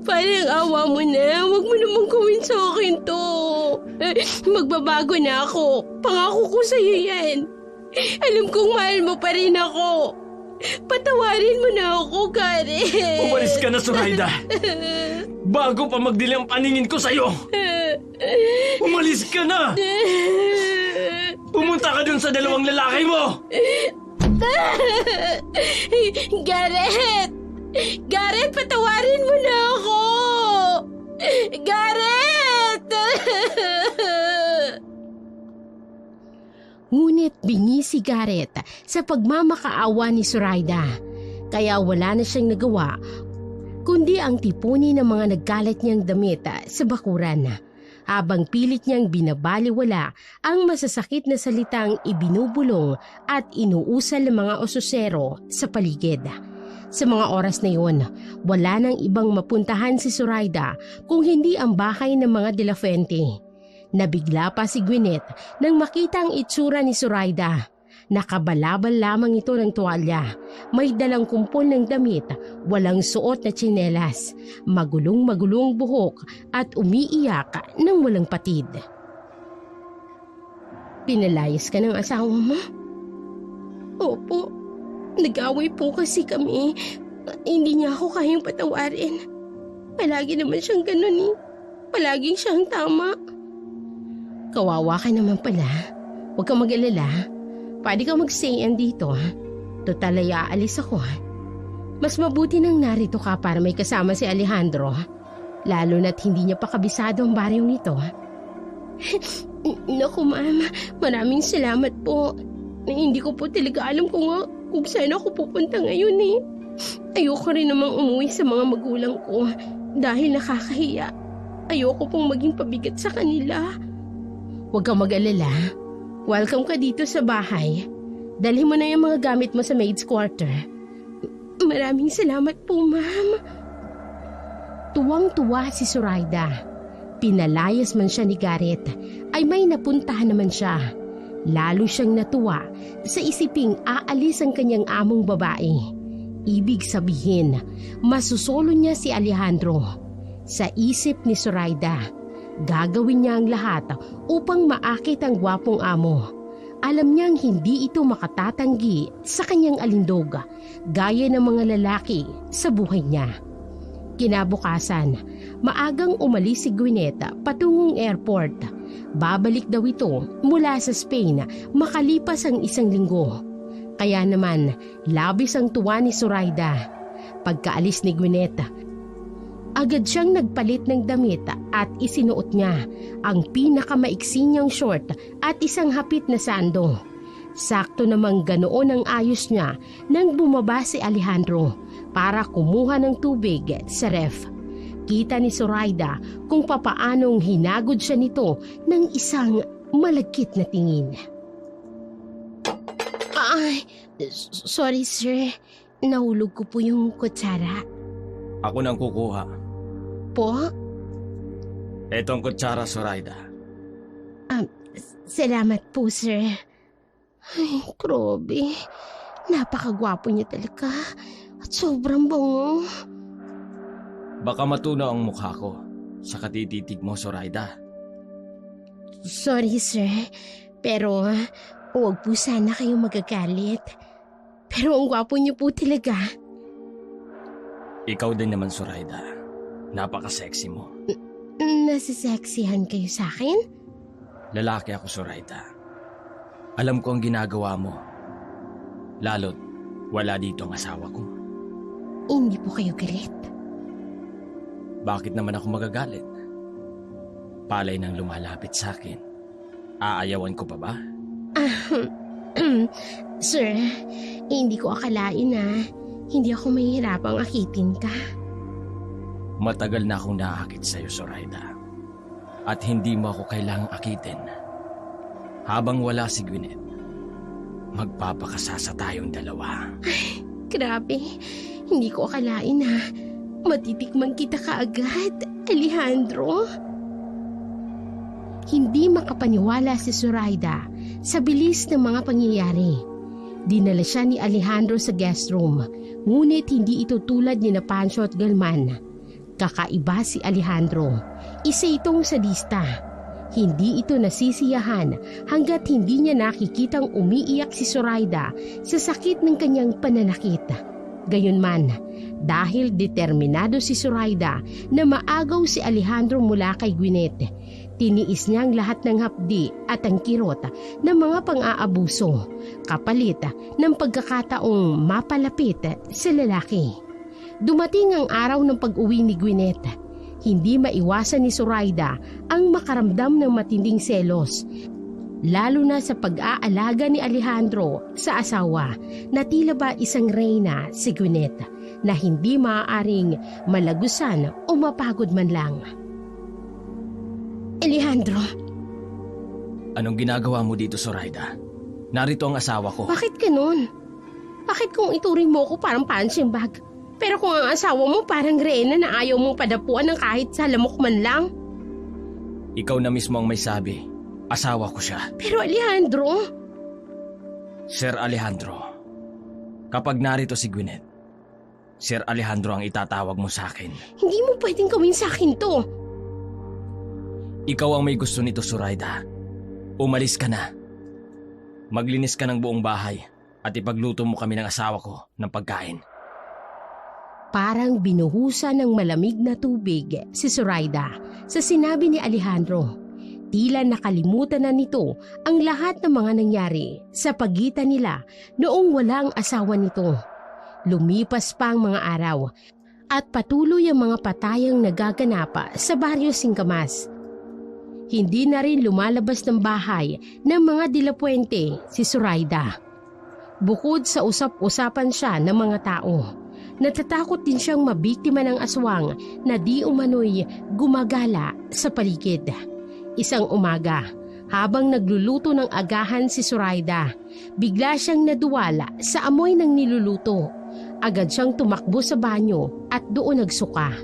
Parang awa mo na. Huwag mo namang gawin sa akin to. Magbabago na ako. Pangako ko sa'yo yan. Alam kong mahal mo pa rin ako. Patawarin mo na ako, Garrett. Umalis ka na, Zoraida. Bago pa magdilim ang paningin ko sa'yo. Umalis ka na! Pumunta ka dun sa 2 lalaki mo! Garrett! Garrett, patawarin mo na ako! Garrett! Ngunit bingi si Garrett sa pagmamakaawa ni Zoraida. Kaya wala na siyang nagawa kundi ang tipunin ng mga nagkalat niyang damit sa bakuran. habang pilit niyang binabaliwala ang masasakit na salitang ibinubulong at inuusal ng mga ososero sa paligid. Sa mga oras na yun, wala nang ibang mapuntahan si Zoraida kung hindi ang bahay ng mga De La Fuente. Nabigla pa si Gwyneth nang makita ang itsura ni Zoraida. Nakabalabal lamang ito ng tuwalya, may dalang kumpol ng damit, walang suot na tsinelas, magulong-magulong buhok at umiiyak ng walang patid. Pinalayas ka ng asawa mo? Opo, nag-away po kasi kami. Hindi niya ako kayang patawarin. Palagi naman siyang ganun eh. Palaging siyang tama. Kawawa ka naman pala. Huwag kang mag-alala. Pwede ka mag-stay dito, ha? Total ay aalis ako, ha? Mas mabuti nang narito ka para may kasama si Alejandro, ha? Lalo na't hindi niya pa kabisado ang baryong nito, ha? Naku, ma'am. Maraming salamat po. Hindi ko po talaga alam kung saan ako pupunta ngayon, eh. Ayoko rin namang umuwi sa mga magulang ko dahil nakakahiya. Ayoko pong maging pabigat sa kanila. Huwag kang mag-alala. Welcome ka dito sa bahay. Dalhin mo na yung mga gamit mo sa maid's quarter. Maraming salamat po, ma'am. Tuwang-tuwa si Zoraida. Pinalayas man siya ni Garrett, ay may napuntahan naman siya. Lalo siyang natuwa sa isiping aalis ang kanyang among babae. Ibig sabihin, masusolo niya si Alejandro. Sa isip ni Zoraida, gagawin niya ang lahat upang maakit ang gwapong amo. Alam niyang hindi ito makatatanggi sa kanyang alindog, gaya ng mga lalaki sa buhay niya. Kinabukasan, maagang umalis si Gwyneth patungong airport. Babalik daw ito mula sa Spain makalipas ang 1 linggo. Kaya naman, labis ang tuwa ni Zoraida. Pagkaalis ni Gwyneth, agad siyang nagpalit ng damit at isinuot niya ang pinakamaiksi niyang short at isang hapit na sando. Sakto namang ganoon ang ayos niya nang bumaba si Alejandro para kumuha ng tubig sa ref. Kita ni Zoraida kung papaanong hinagod siya nito ng isang malagkit na tingin. Ay, sorry sir. Nahulog ko po yung kutsara. Ako nang kukuha. Po? Etong kutsara, Zoraida. Salamat po, sir. Ay, grabe. Napakagwapo niya talaga. At sobrang bango. Baka matunaw ang mukha ko sa katititig mo, Zoraida. Sorry, sir. Pero huwag po sana kayong magagalit. Pero ang gwapo niyo po talaga. Ikaw din naman, Zoraida. Napaka-sexy mo. Nasisexihan kayo sa akin? Lalaki ako, Zoraida. Alam ko ang ginagawa mo. Lalo't wala dito ang asawa ko. Hindi po kayo galit. Bakit naman ako magagalit? Palay nang lumalapit sa akin. Aayawan ko pa ba? Sir, hindi ko akalain na hindi ako mahihirapang akitin ka. Matagal na akong naakit sa'yo, Zoraida. At hindi mo ako kailangang akitin. Habang wala si Gwyneth, magpapakasasa tayong dalawa. Ay, grabe. Hindi ko akalain na matitikman kita kaagad, Alejandro. Hindi makapaniwala si Zoraida sa bilis ng mga pangyayari. Dinala siya ni Alejandro sa guest room, ngunit hindi ito tulad ni Pancho at Galman. Kakaiba si Alejandro. Isa itong sadista. Hindi ito nasisiyahan hanggat hindi niya nakikitang umiiyak si Zoraida sa sakit ng kanyang pananakit. Gayunman, dahil determinado si Zoraida na maagaw si Alejandro mula kay Gwyneth, tiniis niya ang lahat ng hapdi at ang kirot ng mga pang-aabuso, kapalit ng pagkakataong mapalapit sa lalaki. Dumating ang araw ng pag-uwi ni Gwyneth. Hindi maiwasan ni Zoraida ang makaramdam ng matinding selos, lalo na sa pag-aalaga ni Alejandro sa asawa na tila ba isang reyna si Gwyneth na hindi maaaring malagusan o mapagod man lang. Alejandro, Anong ginagawa mo dito, Zoraida? Narito ang asawa ko. bakit ganun? Bakit kung ituring mo ko parang punching bag? Pero kung ang asawa mo parang reyna na ayaw mong padapuan ng kahit sa lamok man lang? Ikaw na mismo ang may sabi. Asawa ko siya. Pero Alejandro, Sir Alejandro, kapag narito si Gwyneth, Sir Alejandro ang itatawag mo sa akin. hindi mo pwedeng gawin sa akin to. Ikaw ang may gusto nito, Zoraida. Umalis ka na. Maglinis ka ng buong bahay at ipagluto mo kami ng asawa ko ng pagkain. Parang binuhusan ng malamig na tubig si Zoraida sa sinabi ni Alejandro. Tila nakalimutan na nito ang lahat ng mga nangyari sa pagitan nila noong walang asawa nito. Lumipas pa ang mga araw at patuloy ang mga patayang nagaganap sa Barrio Singkamas. Hindi na rin lumalabas ng bahay ng mga dilapuente si Zoraida. Bukod sa usap-usapan siya ng mga tao, natatakot din siyang mabiktima ng aswang na di umano'y gumagala sa paligid. Isang umaga, habang nagluluto ng agahan si Zoraida, bigla siyang naduwala sa amoy ng niluluto. Agad siyang tumakbo sa banyo at doon nagsuka.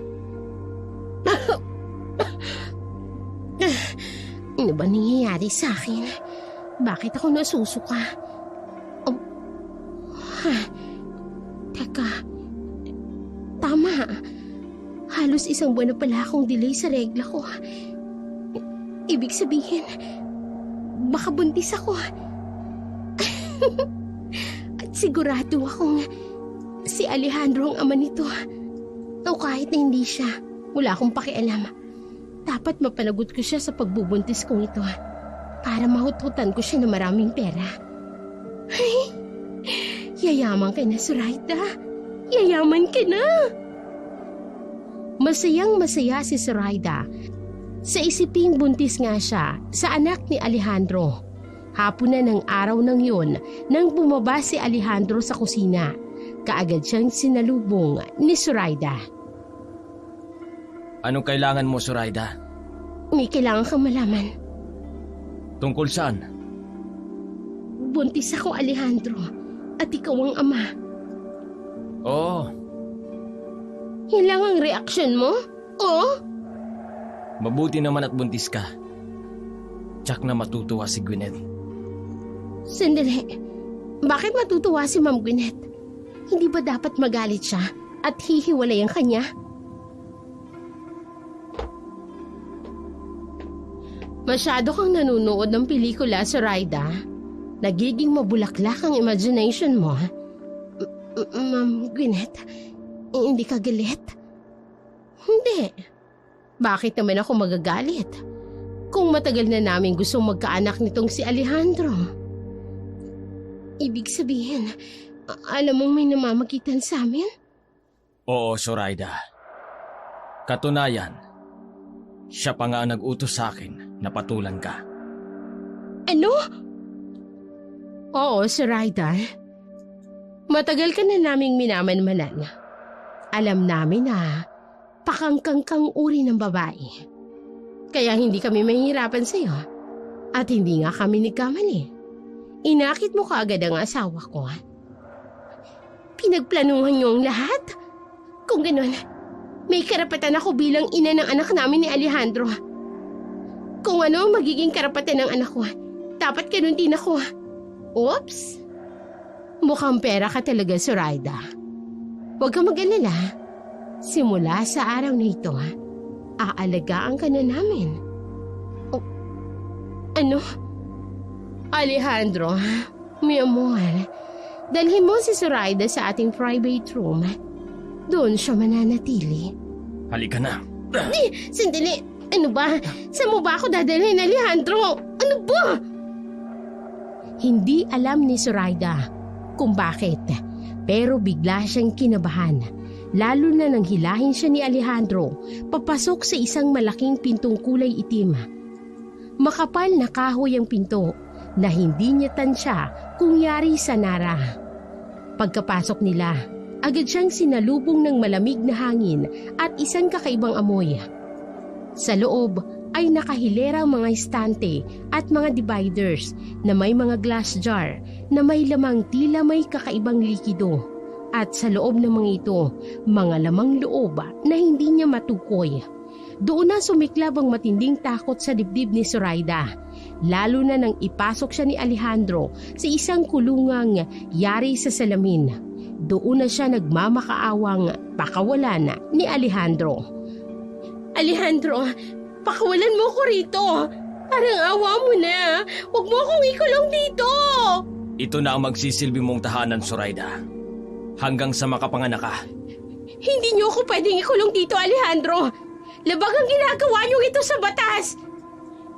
Ano ba nangyayari sa akin? Bakit ako nasusuka? Oh, teka, tama. Halos isang buwan na pala akong delay sa regla ko. Ibig sabihin, baka buntis ako. At sigurado akong si Alejandro ang ama nito. O kahit na hindi siya, wala akong pakialam. Dapat mapanagot ko siya sa pagbubuntis kong ito para mahututan ko siya ng maraming pera. Ay, yayaman ka na, Zoraida. Yayaman ka na. Masayang masaya si Zoraida sa isiping buntis nga siya sa anak ni Alejandro. Hapon na ng araw ng yun nang bumaba si Alejandro sa kusina. Kaagad siyang sinalubong ni Zoraida. Anong kailangan mo, Zoraida? May kailangan kang malaman. Tungkol saan? Buntis ako, Alejandro, at ikaw ang ama. Oo, Yan lang ang reaksyon mo? Oo? mabuti naman at buntis ka. Tsak na matutuwa si Gwyneth. Sandali. Bakit matutuwa si Ma'am Gwyneth? Hindi ba dapat magalit siya at hihiwalay ang kanya? Masyado kang nanonood ng pelikula, Zoraida. Nagiging mabulaklak ang imagination mo. Ma'am Gwyneth, hindi ka galit? Hindi. Bakit naman ako magagalit? Kung matagal na namin gustong magkaanak nitong si Alejandro. Ibig sabihin, alam mong may namamagitan sa amin? Oo, Zoraida. Katunayan, siya pa nga ang nag-utos sa akin na patulan ka. Ano? Oo, Zoraida. Matagal ka na naming minamanmanan. Alam namin na pakangkangkang uri ng babae. Kaya hindi kami mahihirapan sa'yo. At hindi nga kami nagkamali. Inakit mo kaagad ang asawa ko. Pinagplanuhan niyo ang lahat? Kung ganun, may karapatan ako bilang ina ng anak namin ni Alejandro. Kung ano ang magiging karapatan ng anak ko, dapat ganun din ako. Oops! Mukhang pera ka talaga, Zoraida. Huwag kang mag-alala. Simula sa araw na ito, aalagaan ka na namin. Oh, ano? Alejandro, mi amor, dalhin mo si Zoraida sa ating private room. Doon siya mananatili. Halika na. Sandali! Ano ba? Saan mo ba ako dadalhin, Alejandro? Ano ba? Hindi alam ni Zoraida kung bakit, pero bigla siyang kinabahan. Lalo na nang hilahin siya ni Alejandro papasok sa isang malaking pintong kulay itim. Makapal na kahoy ang pinto na hindi niya tansya kung yari sa Nara. Pagkapasok nila, agad siyang sinalubong ng malamig na hangin at isang kakaibang amoy. Sa loob, ay nakahilerang mga estante at mga dividers na may mga glass jar na may lamang tila may kakaibang likido. At sa loob ng mga ito, mga lamang loob na hindi niya matukoy. Doon na sumiklab ang matinding takot sa dibdib ni Zoraida, lalo na nang ipasok siya ni Alejandro sa isang kulungang yari sa salamin. Doon na siya nagmamakaawang pakawalan ni Alejandro. Alejandro, pakawalan mo ko rito. Parang awa mo na. Huwag mo akong ikulong dito. Ito na ang magsisilbi mong tahanan, Zoraida. Hanggang sa makapanganak ka. Hindi niyo ako pwedeng ikulong dito, Alejandro. Labag ang ginagawa niyo ito sa batas.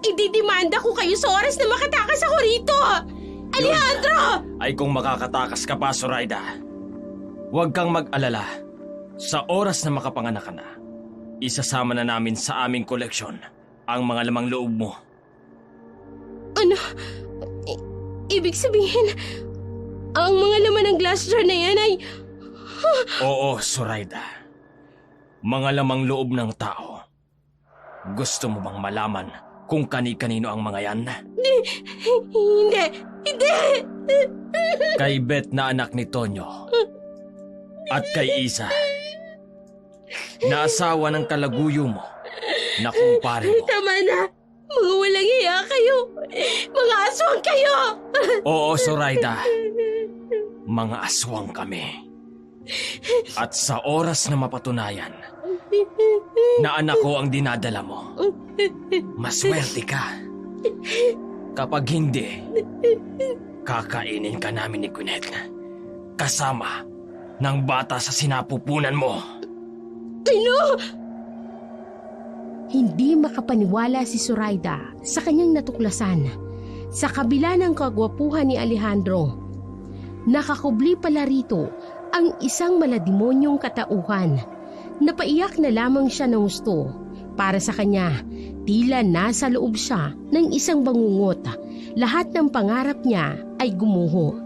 Ididimanda ko kayo sa oras na makatakas ako rito. Alejandro! Ay kung makakatakas ka pa, Zoraida. Huwag kang mag-alala. Sa oras na makapanganak ka na, isasama na namin sa aming koleksyon ang mga lamang loob mo. Ano? Ibig sabihin, ang mga laman ng glass jar na yan ay... Oo, Zoraida. Mga lamang loob ng tao. Gusto mo bang malaman kung kani-kanino ang mga yan? Hindi! Kay Beth na anak ni Tonyo. At kay Isa. Na asawa ng kalaguyo mo na kumpare mo. Tama na! Mga walang hiya kayo! Mga aswang kayo! Oo, Zoraida. Mga aswang kami. At sa oras na mapatunayan na anak ko ang dinadala mo, maswerte ka. Kapag hindi, kakainin ka namin ni Gwyneth kasama ng bata sa sinapupunan mo. Ano? Hindi makapaniwala si Zoraida sa kanyang natuklasan. Sa kabila ng kagwapuhan ni Alejandro, nakakubli pala rito ang isang malademonyong katauhan. Napaiyak na lamang siya ng gusto. Para sa kanya, tila nasa loob siya ng isang bangungot. Lahat ng pangarap niya ay gumuho.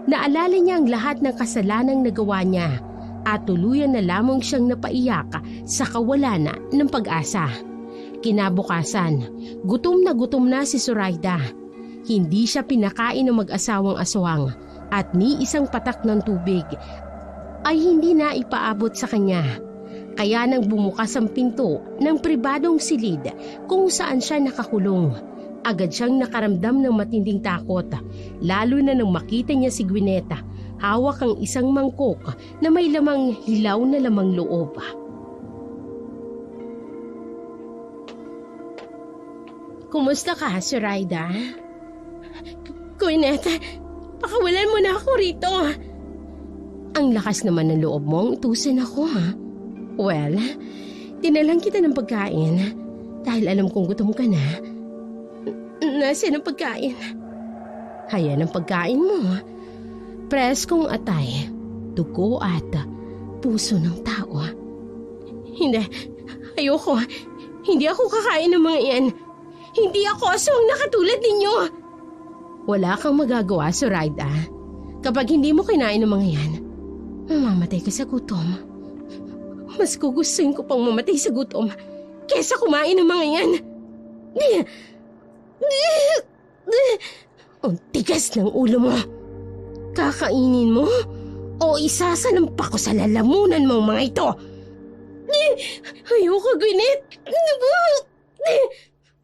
Naalala niya ang lahat ng kasalanang nagawa niya at tuluyan na lamang siyang napaiyak sa kawalan ng pag-asa. Kinabukasan, gutom na si Zoraida. Hindi siya pinakain ng mag-asawang aswang at ni isang patak ng tubig ay hindi na ipaabot sa kanya. Kaya nang bumukas ang pinto ng pribadong silid kung saan siya nakakulong, agad siyang nakaramdam ng matinding takot, lalo na nang makita niya si Gwyneth, hawak ang isang mangkok na may lamang hilaw na lamang loob. Kumusta ka, Zoraida? Gwyneth, pakawalan mo na ako rito. Ang lakas naman ng loob mong itusin ako, ha? Well, dinalang kita ng pagkain dahil alam kong gutom ka na. Nasaan ang pagkain? Hayan ang pagkain mo. Preskong atay, dugo at puso ng tao. Hindi, ayoko. Hindi ako kakain ng mga iyan. Hindi ako aswang na katulad ninyo. Wala kang magagawa, Zoraida. Kapag hindi mo kinain ng mga yan, mamamatay ka sa gutom. Mas gugustuhin ko pang mamatay sa gutom kesa kumain ng mga yan. Ang tigas ng ulo mo. Kakainin mo o isasalampak ko sa lalamunan mong mga ito. Ayoko, Gwyneth.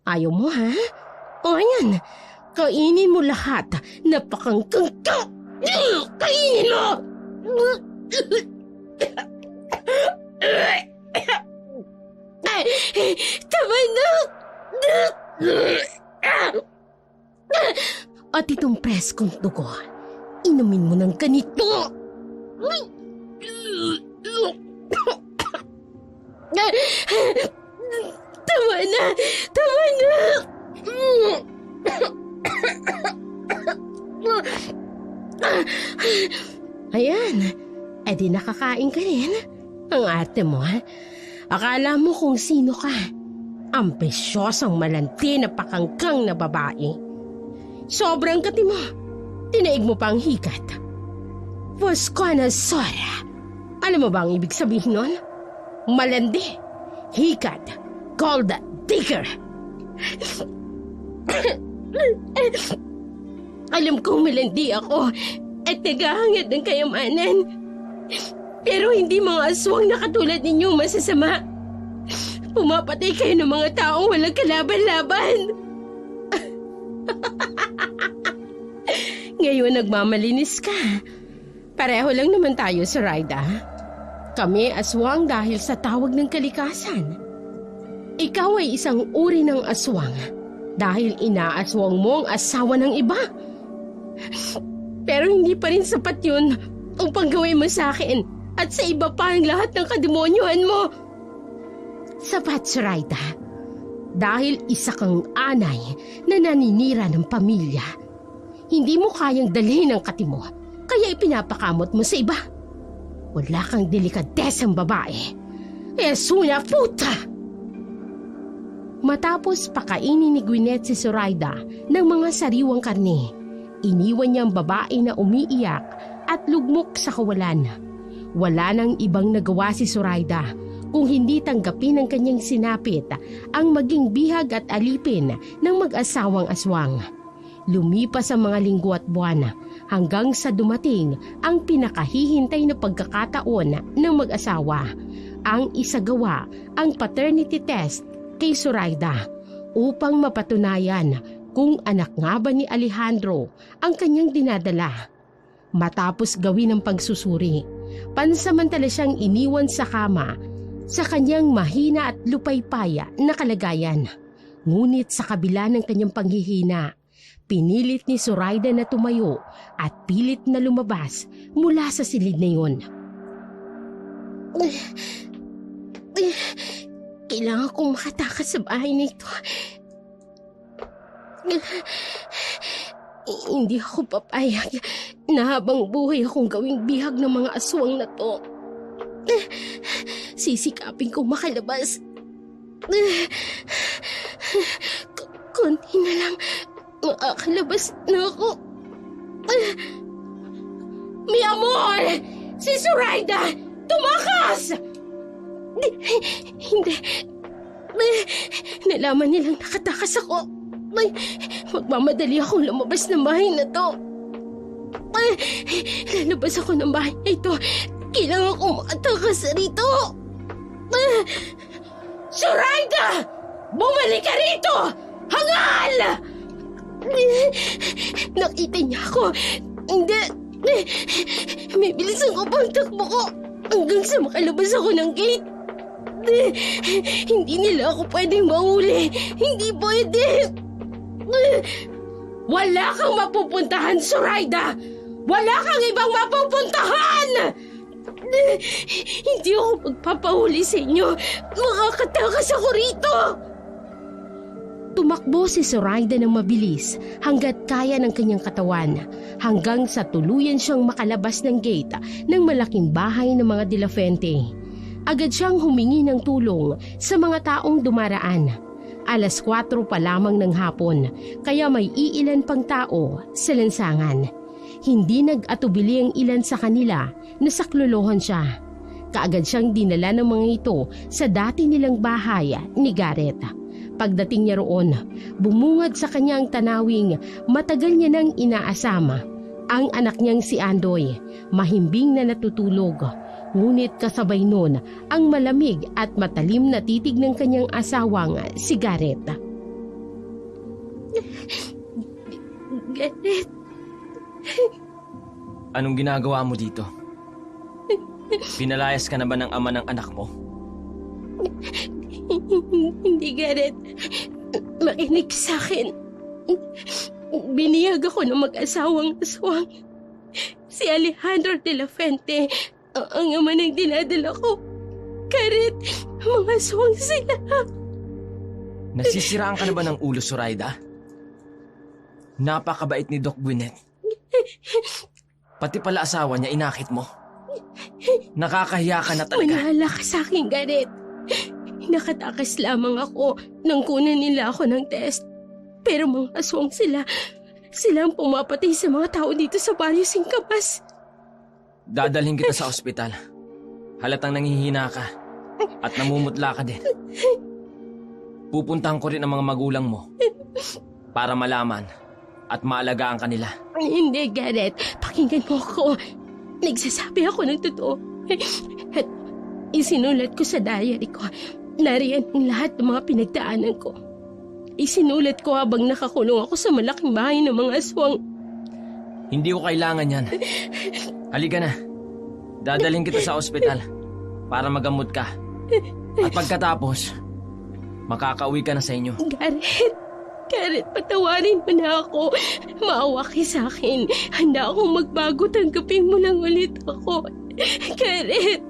Ayaw mo, ha? O yan, kainin mo lahat. Napakangkangkang. Kainin mo! Tama na! At itong preskong dugo, inumin mo ng ganito. Tama na! Tama na! Ayan, edi nakakain ka rin. Ang ate mo, ha? Akala mo kung sino ka. Ambisyosang malandi na pakangkang na babae. Sobrang kati mo. Tinaig mo pa ang hikat. Voskonasaura. Alam mo ba ang ibig sabihin nun? Malandi, hikat, gold digger. Alam kong malandi ako at naghahangad ng kayamanan. Pero hindi mga aswang na katulad ninyong masasama. Pumapatay kayo ng mga taong walang kalaban-laban. Ngayon nagmamalinis ka. Pareho lang naman tayo, Zoraida. Kami aswang dahil sa tawag ng kalikasan. Ikaw ay isang uri ng aswang dahil inaaswang mo ang asawa ng iba. Pero hindi pa rin sapat yun upang gawin mo sa akin at sa iba pa ang lahat ng kademonyohan mo. Sapat, Zoraida. Dahil isa kang anay na naninira ng pamilya. Hindi mo kayang dalhin ang kati mo, kaya ipinapakamot mo sa iba. Wala kang delikadesang babae. Esuna puta! Matapos pakainin ni Gwyneth si Zoraida ng mga sariwang karne, iniwan niya ang babae na umiiyak at lugmok sa kawalan. Wala nang ibang nagawa si Zoraida kung hindi tanggapin ng kanyang sinapit ang maging bihag at alipin ng mag-asawang aswang. Lumipas ang mga linggo at buwan hanggang sa dumating ang pinakahihintay na pagkakataon ng mag-asawa, ang isagawa ang paternity test kay Zoraida upang mapatunayan kung anak nga ba ni Alejandro ang kanyang dinadala. Matapos gawin ang pagsusuri, pansamantala siyang iniwan sa kama sa kanyang mahina at lupaypaya na kalagayan. Ngunit sa kabila ng kanyang panghihina, pinilit ni Zoraida na tumayo at pilit na lumabas mula sa silid na yun. Kailangan kong makatakas sa bahay na ito. Hindi ako papayag na habang buhay akong gawing bihag ng mga aswang na to. Sisikapin kong makalabas. Konti na lang, makakalabas na ako. Mi amor! Si Zoraida! Tumakas! Hindi. Nalaman nilang nakatakas ako. Magmamadali akong lumabas ng bahay na to. Lalabas ako ng bahay na ito. Kailangan kong makatakas rito. Zoraida! Bumalik ka rito! Hangal! Nakita niya ako. Hindi. May bilisan ko pang takbo ko hanggang sa makalabas ako ng gate. Hindi nila ako pwedeng mahuli. Hindi pwede. Wala kang mapupuntahan, Zoraida! Wala kang ibang mapupuntahan! Hindi ako magpapahuli sa inyo. Makakatakas ako rito! Tumakbo si Zoraida ng mabilis hanggat kaya ng kanyang katawan hanggang sa tuluyan siyang makalabas ng gate ng malaking bahay ng mga De La Fuente. Agad siyang humingi ng tulong sa mga taong dumaraan. 4:00 pa lamang ng hapon kaya may iilan pang tao sa lansangan. Hindi nag-atubili ang ilan sa kanila na saklolohan siya. Kaagad siyang dinala ng mga ito sa dati nilang bahay ni Garrett. Pagdating niya roon, bumungad sa kanyang tanawing matagal niya nang inaasama. Ang anak niyang si Andoy, mahimbing na natutulog. Ngunit kasabay nun ang malamig at matalim na titig ng kanyang asawang si Garrett. Garrett. Anong ginagawa mo dito? Pinalayas ka na ba ng ama ng anak mo? Hindi, Garrett. Makinig sa akin. Biniyag ako ng mag-asawang aswang. Si Alejandro De La Fuente, ang ama ng dinadala ko. Garrett, mga aswang sila. Nasisiraan ka na ba ng ulo, Zoraida? Napakabait ni Doc Gwyneth. Pati pala asawa niya inakit mo. Nakakahiya ka na talaga. Manala ka sa akin, Garrett. Nakatakas lamang ako nang kunan nila ako ng test. Pero mga aswang sila. Sila ang pumapatay sa mga tao dito sa Barrio Singkabas. Dadalhin kita sa ospital. Halatang nanghihina ka. At namumutla ka din. pupuntahan ko rin ang mga magulang mo para malaman at maalagaan ka nila. Hindi, Garrett. Pakinggan mo ako. Nagsasabi ako ng totoo. At isinulat ko sa diary ko. Nariyan ang lahat ng mga pinagdaanan ko. Isinulat ko habang nakakulong ako sa malaking bahay ng mga aswang. Hindi ko kailangan yan. Halika na. Dadalhin kita sa ospital para magamot ka. At pagkatapos, makakauwi ka na sa inyo. Garrett, patawarin mo na ako. Maawa ka sa akin. Handa akong magbago. Tanggapin mo lang ulit ako. Garrett!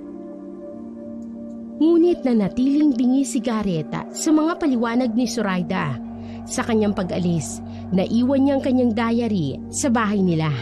Ngunit nanatiling bingi si Garrett sa mga paliwanag ni Zoraida. Sa kanyang pag-alis, naiwan niya ang kanyang diary sa bahay nila.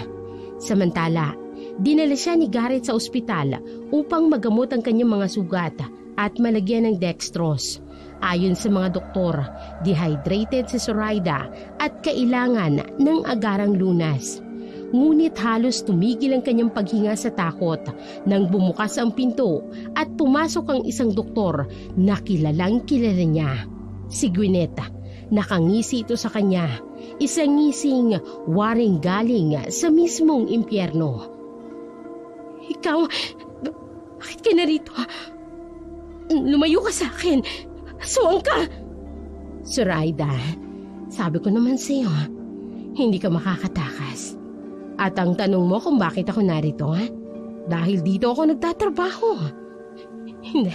Samantala, dinala siya ni Garrett sa ospital upang magamot ang kanyang mga sugat at malagyan ng dextrose. Ayon sa mga doktor, dehydrated si Zoraida at kailangan ng agarang lunas. Ngunit halos tumigil ang kanyang paghinga sa takot nang bumukas ang pinto at pumasok ang isang doktor na kilalang kilala niya. Si Gwyneth. Nakangisi ito sa kanya. Isang ngising waring galing sa mismong impyerno. Ikaw, bakit ka narito? Lumayo ka sa akin. Aswang ka! Zoraida, sabi ko naman sa'yo, hindi ka makakatakas. At ang tanong mo kung bakit ako narito, dahil dito ako nagtatrabaho. Hindi,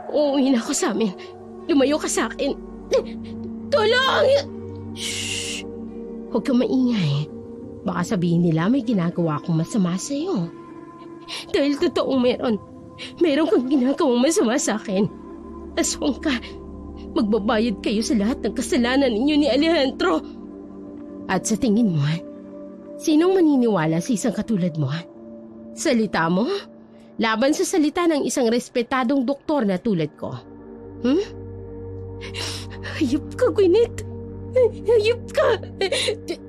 uuwi na ako sa amin. Lumayo ka sa akin. Tulong! Shhh! Huwag kang maingay. Baka sabihin nila may ginagawa akong masama sa'yo. Dahil totoong meron kang ginagawang masama sa akin. Aswang ka. Magbabayad kayo sa lahat ng kasalanan ninyo ni Alejandro. At sa tingin mo, sinong maniniwala sa isang katulad mo? Salita mo? Laban sa salita ng isang respetadong doktor na tulad ko. Hayop ka, Gwyneth. Hayop ka.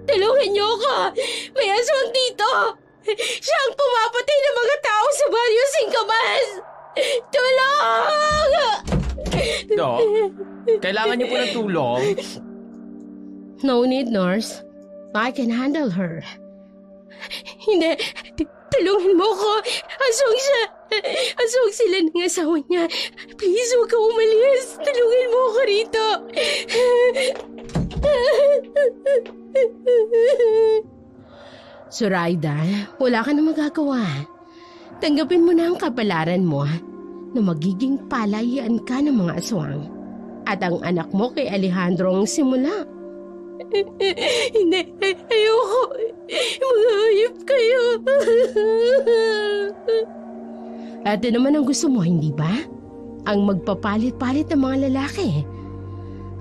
Tulungan niyo ako. May aswang dito. Siya ang pumapatay ng mga tao sa Barrio Singkamas. Tulong! Dok, kailangan niyo po ng tulong? No need, nurse. I can handle her. Hindi. Tulungan mo ko. Aswang siya. Aswang sila ng asawa niya. Please, huwag ka umalis. Tulungan mo ko rito. Zoraida, wala ka na magagawa. Tanggapin mo na ang kapalaran mo na magiging palayan ka ng mga aswang. At ang anak mo kay Alejandro ang simula. Hindi, ayoko. Mga hayop kayo. At naman ang gusto mo, hindi ba? Ang magpapalit-palit ng mga lalaki.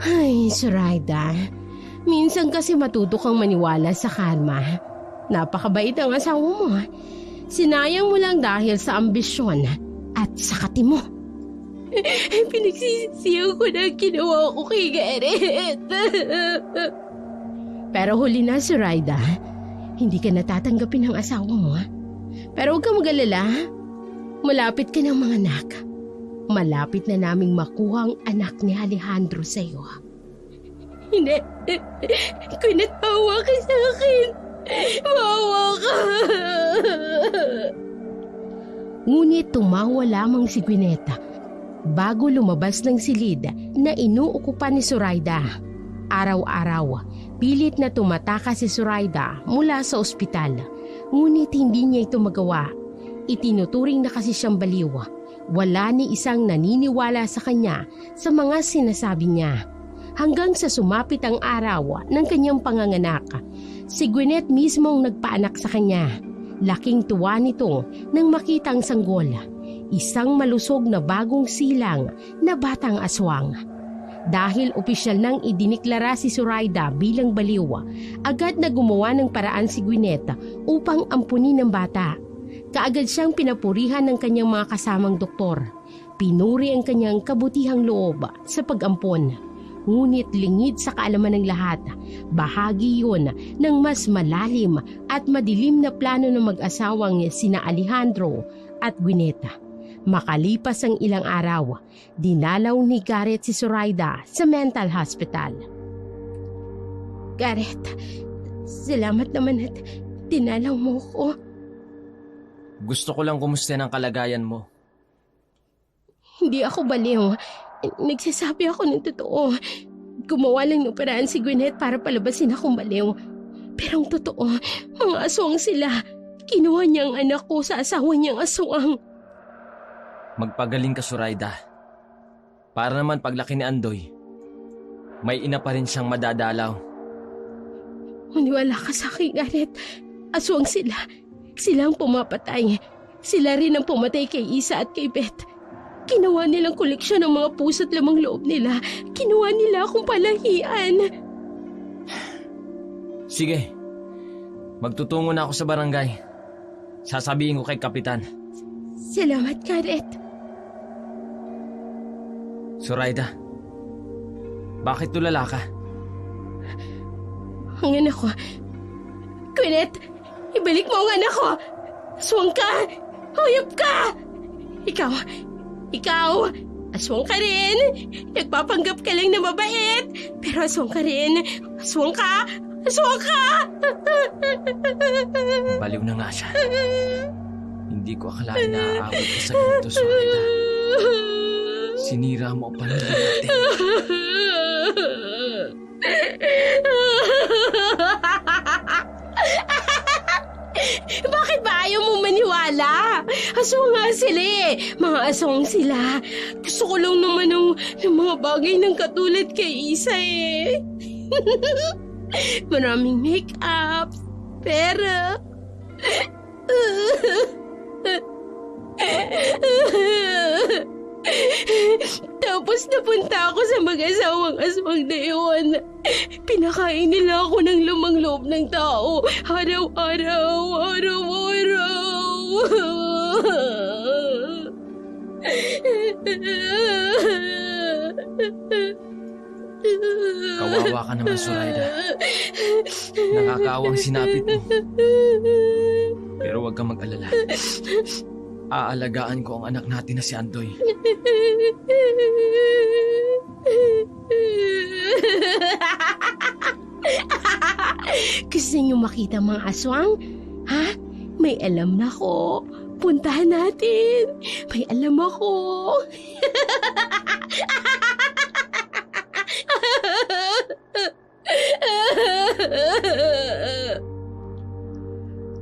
Ay, Zoraida. Minsan kasi matuto kang maniwala sa karma. Napakabait ang asawa mo. Sinayang mo lang dahil sa ambisyon at sakati mo. Pinagsisisiyaw ko na ginawa ko kay Garrett. Pero huli na, Zoraida. Hindi ka natatanggapin ng asawa mo. Pero huwag kang mag-alala. Malapit ka ng mga anak. Malapit na naming makuha ang anak ni Alejandro sa'yo. Hindi. Gwyneth, maawa ka sa akin. Maawa ka. Ngunit tumawa lamang si Gwyneth bago lumabas ng silid na inuukupan ni Zoraida. Araw-araw, pilit na tumataka si Zoraida mula sa ospital. Ngunit hindi niya ito magawa. Itinuturing na kasi siyang baliw. Wala ni isang naniniwala sa kanya sa mga sinasabi niya. Hanggang sa sumapit ang araw ng kanyang panganganak, si Gwyneth mismo ang nagpaanak sa kanya. Laking tuwa nito nang makita ang sanggol, isang malusog na bagong silang na batang aswang. Dahil opisyal nang idiniklara si Zoraida bilang baliw, agad na gumawa ng paraan si Gwyneth upang ampunin ng bata. Kaagad siyang pinapurihan ng kanyang mga kasamang doktor. Pinuri ang kanyang kabutihang loob sa pag-ampon. Ngunit lingid sa kaalaman ng lahat, bahagi yun ng mas malalim at madilim na plano ng mag-asawang sina Alejandro at Gwyneth. Makalipas ang ilang araw, dinalaw ni Garrett si Zoraida sa mental hospital. Garrett, salamat naman at dinalaw mo ko. Gusto ko lang kumusta ang kalagayan mo. Hindi ako baliw. Nagsasabi ako ng totoo. Gumawa lang ng paraan si Gwyneth para palabasin akong baliw. Pero ang totoo, mga aswang sila. Kinuha niya ang anak ko sa asawa niyang aswang. Magpagaling ka, Zoraida. Para naman paglaki ni Andoy, may ina pa rin siyang madadalaw. Maniwala ka sa akin, Garrett. Aswang sila. Sila ang pumapatay. Sila rin ang pumatay kay Isa at kay Beth. Kinuha nilang koleksyon ng mga puso't lamang loob nila. Kinuha nila akong palahian. Sige, magtutungo na ako sa barangay. Sasabihin ko kay Kapitan. Salamat, Garrett. Zoraida, bakit tulala ka? Ang anak ko. Gwyneth, ibalik mo ang anak ko. Aswang ka. Huyop ka. Ikaw, aswang ka rin. Nagpapanggap ka lang na mabait. Pero aswang ka rin. Aswang ka. Baliw na nga siya. Hindi ko akalain na aawit ka sa ganito, Zoraida. Sinira mo ang pamilya natin. Bakit ba ayaw mo maniwala? Aswang nga sila eh. Mga aswang sila. Gusto ko lang naman ng mga bagay ng katulad kay Isa eh. Maraming make-up, pera. Tapos napunta ako sa mag-asawang aswang na iyon. Pinakain nila ako ng lumang loob ng tao. Araw-araw. Kawawa ka naman, Zoraida. Nakakaawang sinapit mo. Pero huwag kang mag-alala. Aalagaan ko ang anak natin na si Andoy. Gusto niyo makita mga aswang? Ha? May alam na ko. Puntahan natin. May alam ako.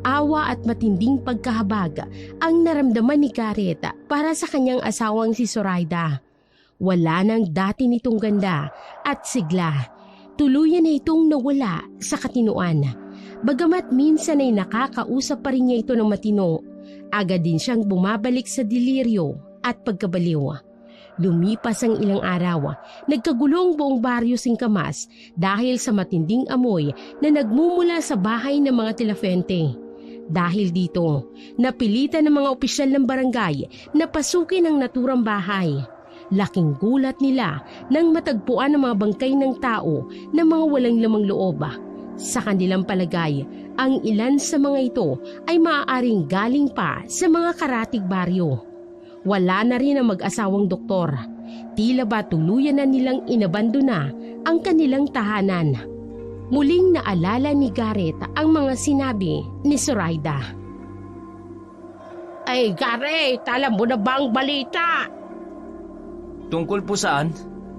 Awa at matinding pagkahabag ang naramdaman ni Garrett para sa kanyang asawang si Zoraida. Wala nang dati nitong ganda at sigla. Tuluyan na itong nawala sa katinuan. Bagamat minsan ay nakakausap pa rin niya ito ng matino, agad din siyang bumabalik sa deliryo at pagkabaliw. Lumipas ang ilang araw, nagkagulong buong baryo Singkamas dahil sa matinding amoy na nagmumula sa bahay ng mga Tilafente. Dahil dito, napilitan ng mga opisyal ng barangay na pasukin ang naturang bahay. Laking gulat nila nang matagpuan ng mga bangkay ng tao na mga walang lamang loob. Sa kanilang palagay, ang ilan sa mga ito ay maaaring galing pa sa mga karatig baryo. Wala na rin ang mag-asawang doktor. Tila ba tuluyan na nilang inabandona ang kanilang tahanan. Muling naalala ni Garrett ang mga sinabi ni Zoraida. Ay Garrett, alam mo na ba ang balita? Tungkol po saan?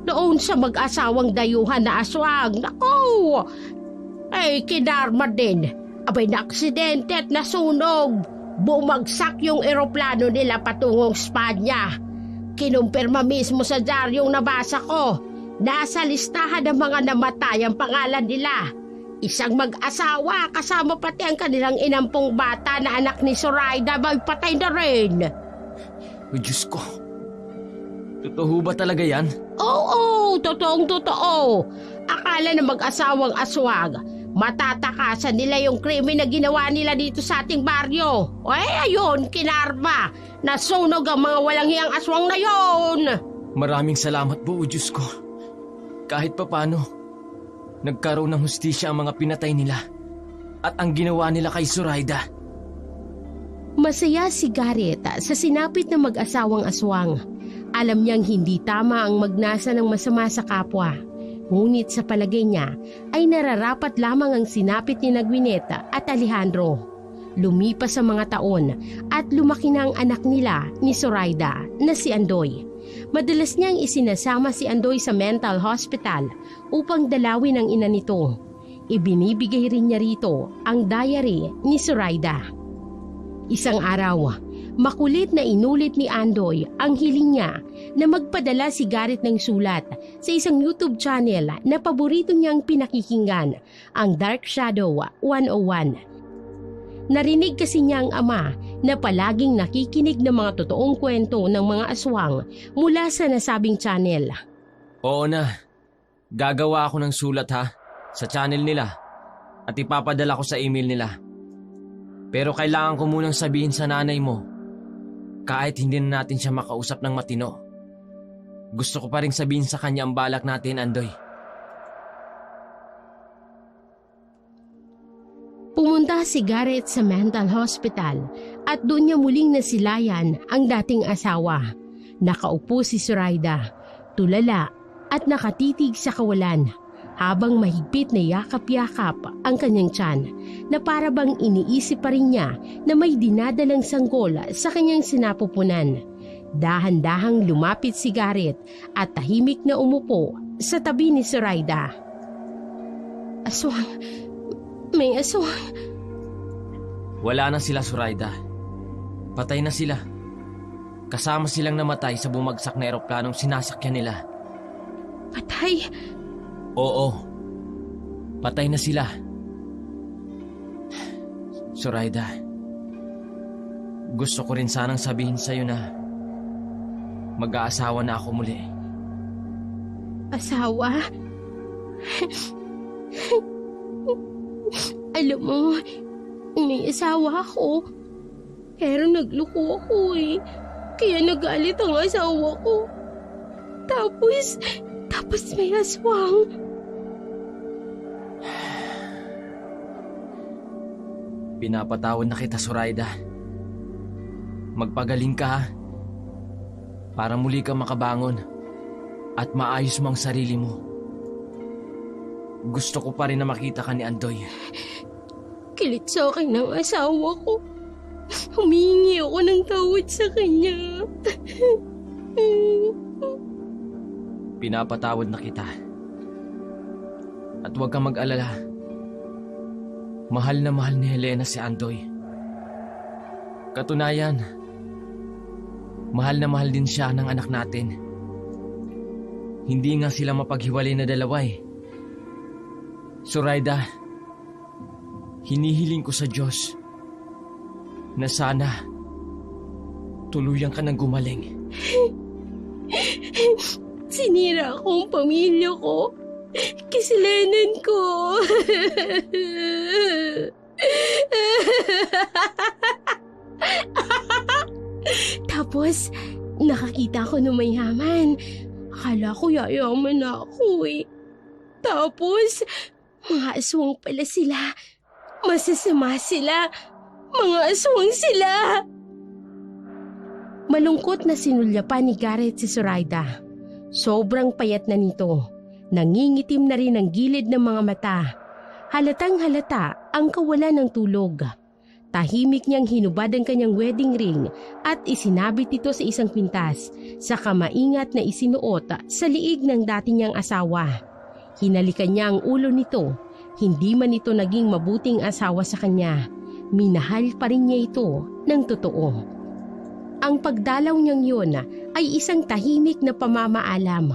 Doon sa mag-asawang dayuhan na aswang. Naku! Ay kinarma din. Abay na aksidente at nasunog. Bumagsak yung eroplano nila patungong Spanya. Kinumpirma mismo sa diaryong nabasa ko. Nasa listahan ng mga namatay ang pangalan nila. Isang mag-asawa kasama pati ang kanilang inampong bata na anak ni Zoraida may patay na rin. Oh, Diyos ko. Totoo ba talaga yan? Oo, totoong-totoo. Akala na mag-asawang aswang. Matatakasan nila yung krimen na ginawa nila dito sa ating baryo. Ay, ayun, kinarma. Nasunog ang mga walang hiyang aswang na yon. Maraming salamat po, o Diyos ko. Kahit papano, nagkaroon ng hustisya ang mga pinatay nila at ang ginawa nila kay Zoraida. Masaya si Garrett sa sinapit na mag-asawang aswang. Alam niyang hindi tama ang magnasa ng masama sa kapwa. Ngunit sa palagay niya ay nararapat lamang ang sinapit ni Gwyneth at Alejandro. Lumipas ang mga taon at lumaki na ang anak nila ni Zoraida na si Andoy. Madalas niyang isinasama si Andoy sa mental hospital upang dalawin ang ina nito. Ibinibigay rin niya rito ang diary ni Zoraida. Isang araw, makulit na inulit ni Andoy ang hiling niya na magpadala si Garrett ng sulat sa isang YouTube channel na paborito niyang pinakikinggan, ang Dark Shadow 101. Narinig kasi niya ang ama na palaging nakikinig ng mga totoong kwento ng mga aswang mula sa nasabing channel. Oo na, gagawa ako ng sulat sa channel nila at ipapadala ko sa email nila. Pero kailangan ko munang sabihin sa nanay mo, kahit hindi na natin siya makausap ng matino. Gusto ko pa rin sabihin sa kanya ang balak natin, Andoy. Pumunta si Garrett sa mental hospital at doon niya muling nasilayan ang dating asawa. Nakaupo si Zoraida, tulala at nakatitig sa kawalan habang mahigpit na yakap-yakap ang kanyang tiyan na para bang iniisip pa rin niya na may dinadalang sanggol sa kanyang sinapupunan. Dahan-dahang lumapit si Garrett at tahimik na umupo sa tabi ni Zoraida. Aswang, may aswang. Wala na sila, Zoraida. Patay na sila. Kasama silang namatay sa bumagsak na eroplanong sinasakyan nila. Patay? Oo. Patay na sila. Zoraida, gusto ko rin sanang sabihin sa'yo na mag-aasawa na ako muli. Asawa? Alam mo, may asawa ako. Pero nagloko ako Kaya nagalit ang asawa ko. Tapos may aswang. Pinapatawad na kita, Zoraida. Magpagaling ka para muli kang makabangon at maayos mo ang sarili mo. Gusto ko pa rin na makita ka ni Andoy. Kilit sa akin ng asawa ko. Humingi ako ng tawad sa kanya. Pinapatawad na kita. At huwag kang mag-alala. Mahal na mahal ni Helena si Andoy. Katunayan, mahal na mahal din siya ng anak natin. Hindi nga sila mapaghiwalay na dalawa Zoraida, hinihiling ko sa Diyos na sana tuluyan ka ng gumaling. Sinira ko ang pamilya ko. Kasalanan ko. Tapos, nakakita ko ng mayaman. Akala ko yayaman na ako Tapos, mga aswang pala sila. Masasama sila. Mga aswang sila. Malungkot na sinulyapan ni Garrett si Zoraida. Sobrang payat na nito. Nangingitim na rin ang gilid ng mga mata. Halatang halata ang kawalan ng tulog. Tahimik niyang hinubad ang kanyang wedding ring at isinabit ito sa isang pintas, saka maingat na isinuot sa liig ng dati niyang asawa. Hinalikan niya ang ulo nito. Hindi man ito naging mabuting asawa sa kanya. Minahal pa rin niya ito ng totoo. Ang pagdalaw niyang yun ay isang tahimik na pamamaalam.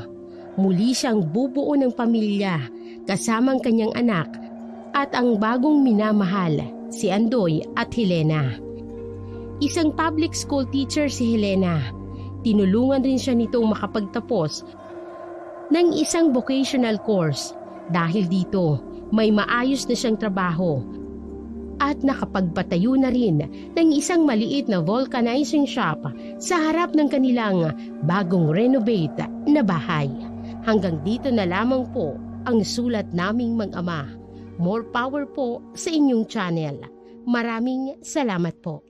Muli siyang bubuo ng pamilya kasamang kanyang anak at ang bagong minamahal, si Andoy at Helena. Isang public school teacher si Helena. Tinulungan rin siya nitong makapagtapos ng isang vocational course. Dahil dito, may maayos na siyang trabaho at nakapagpatayo na rin ng isang maliit na vulcanizing shop sa harap ng kanilang bagong renovate na bahay. Hanggang dito na lamang po ang sulat naming mag-ama. More power po sa inyong channel. Maraming salamat po.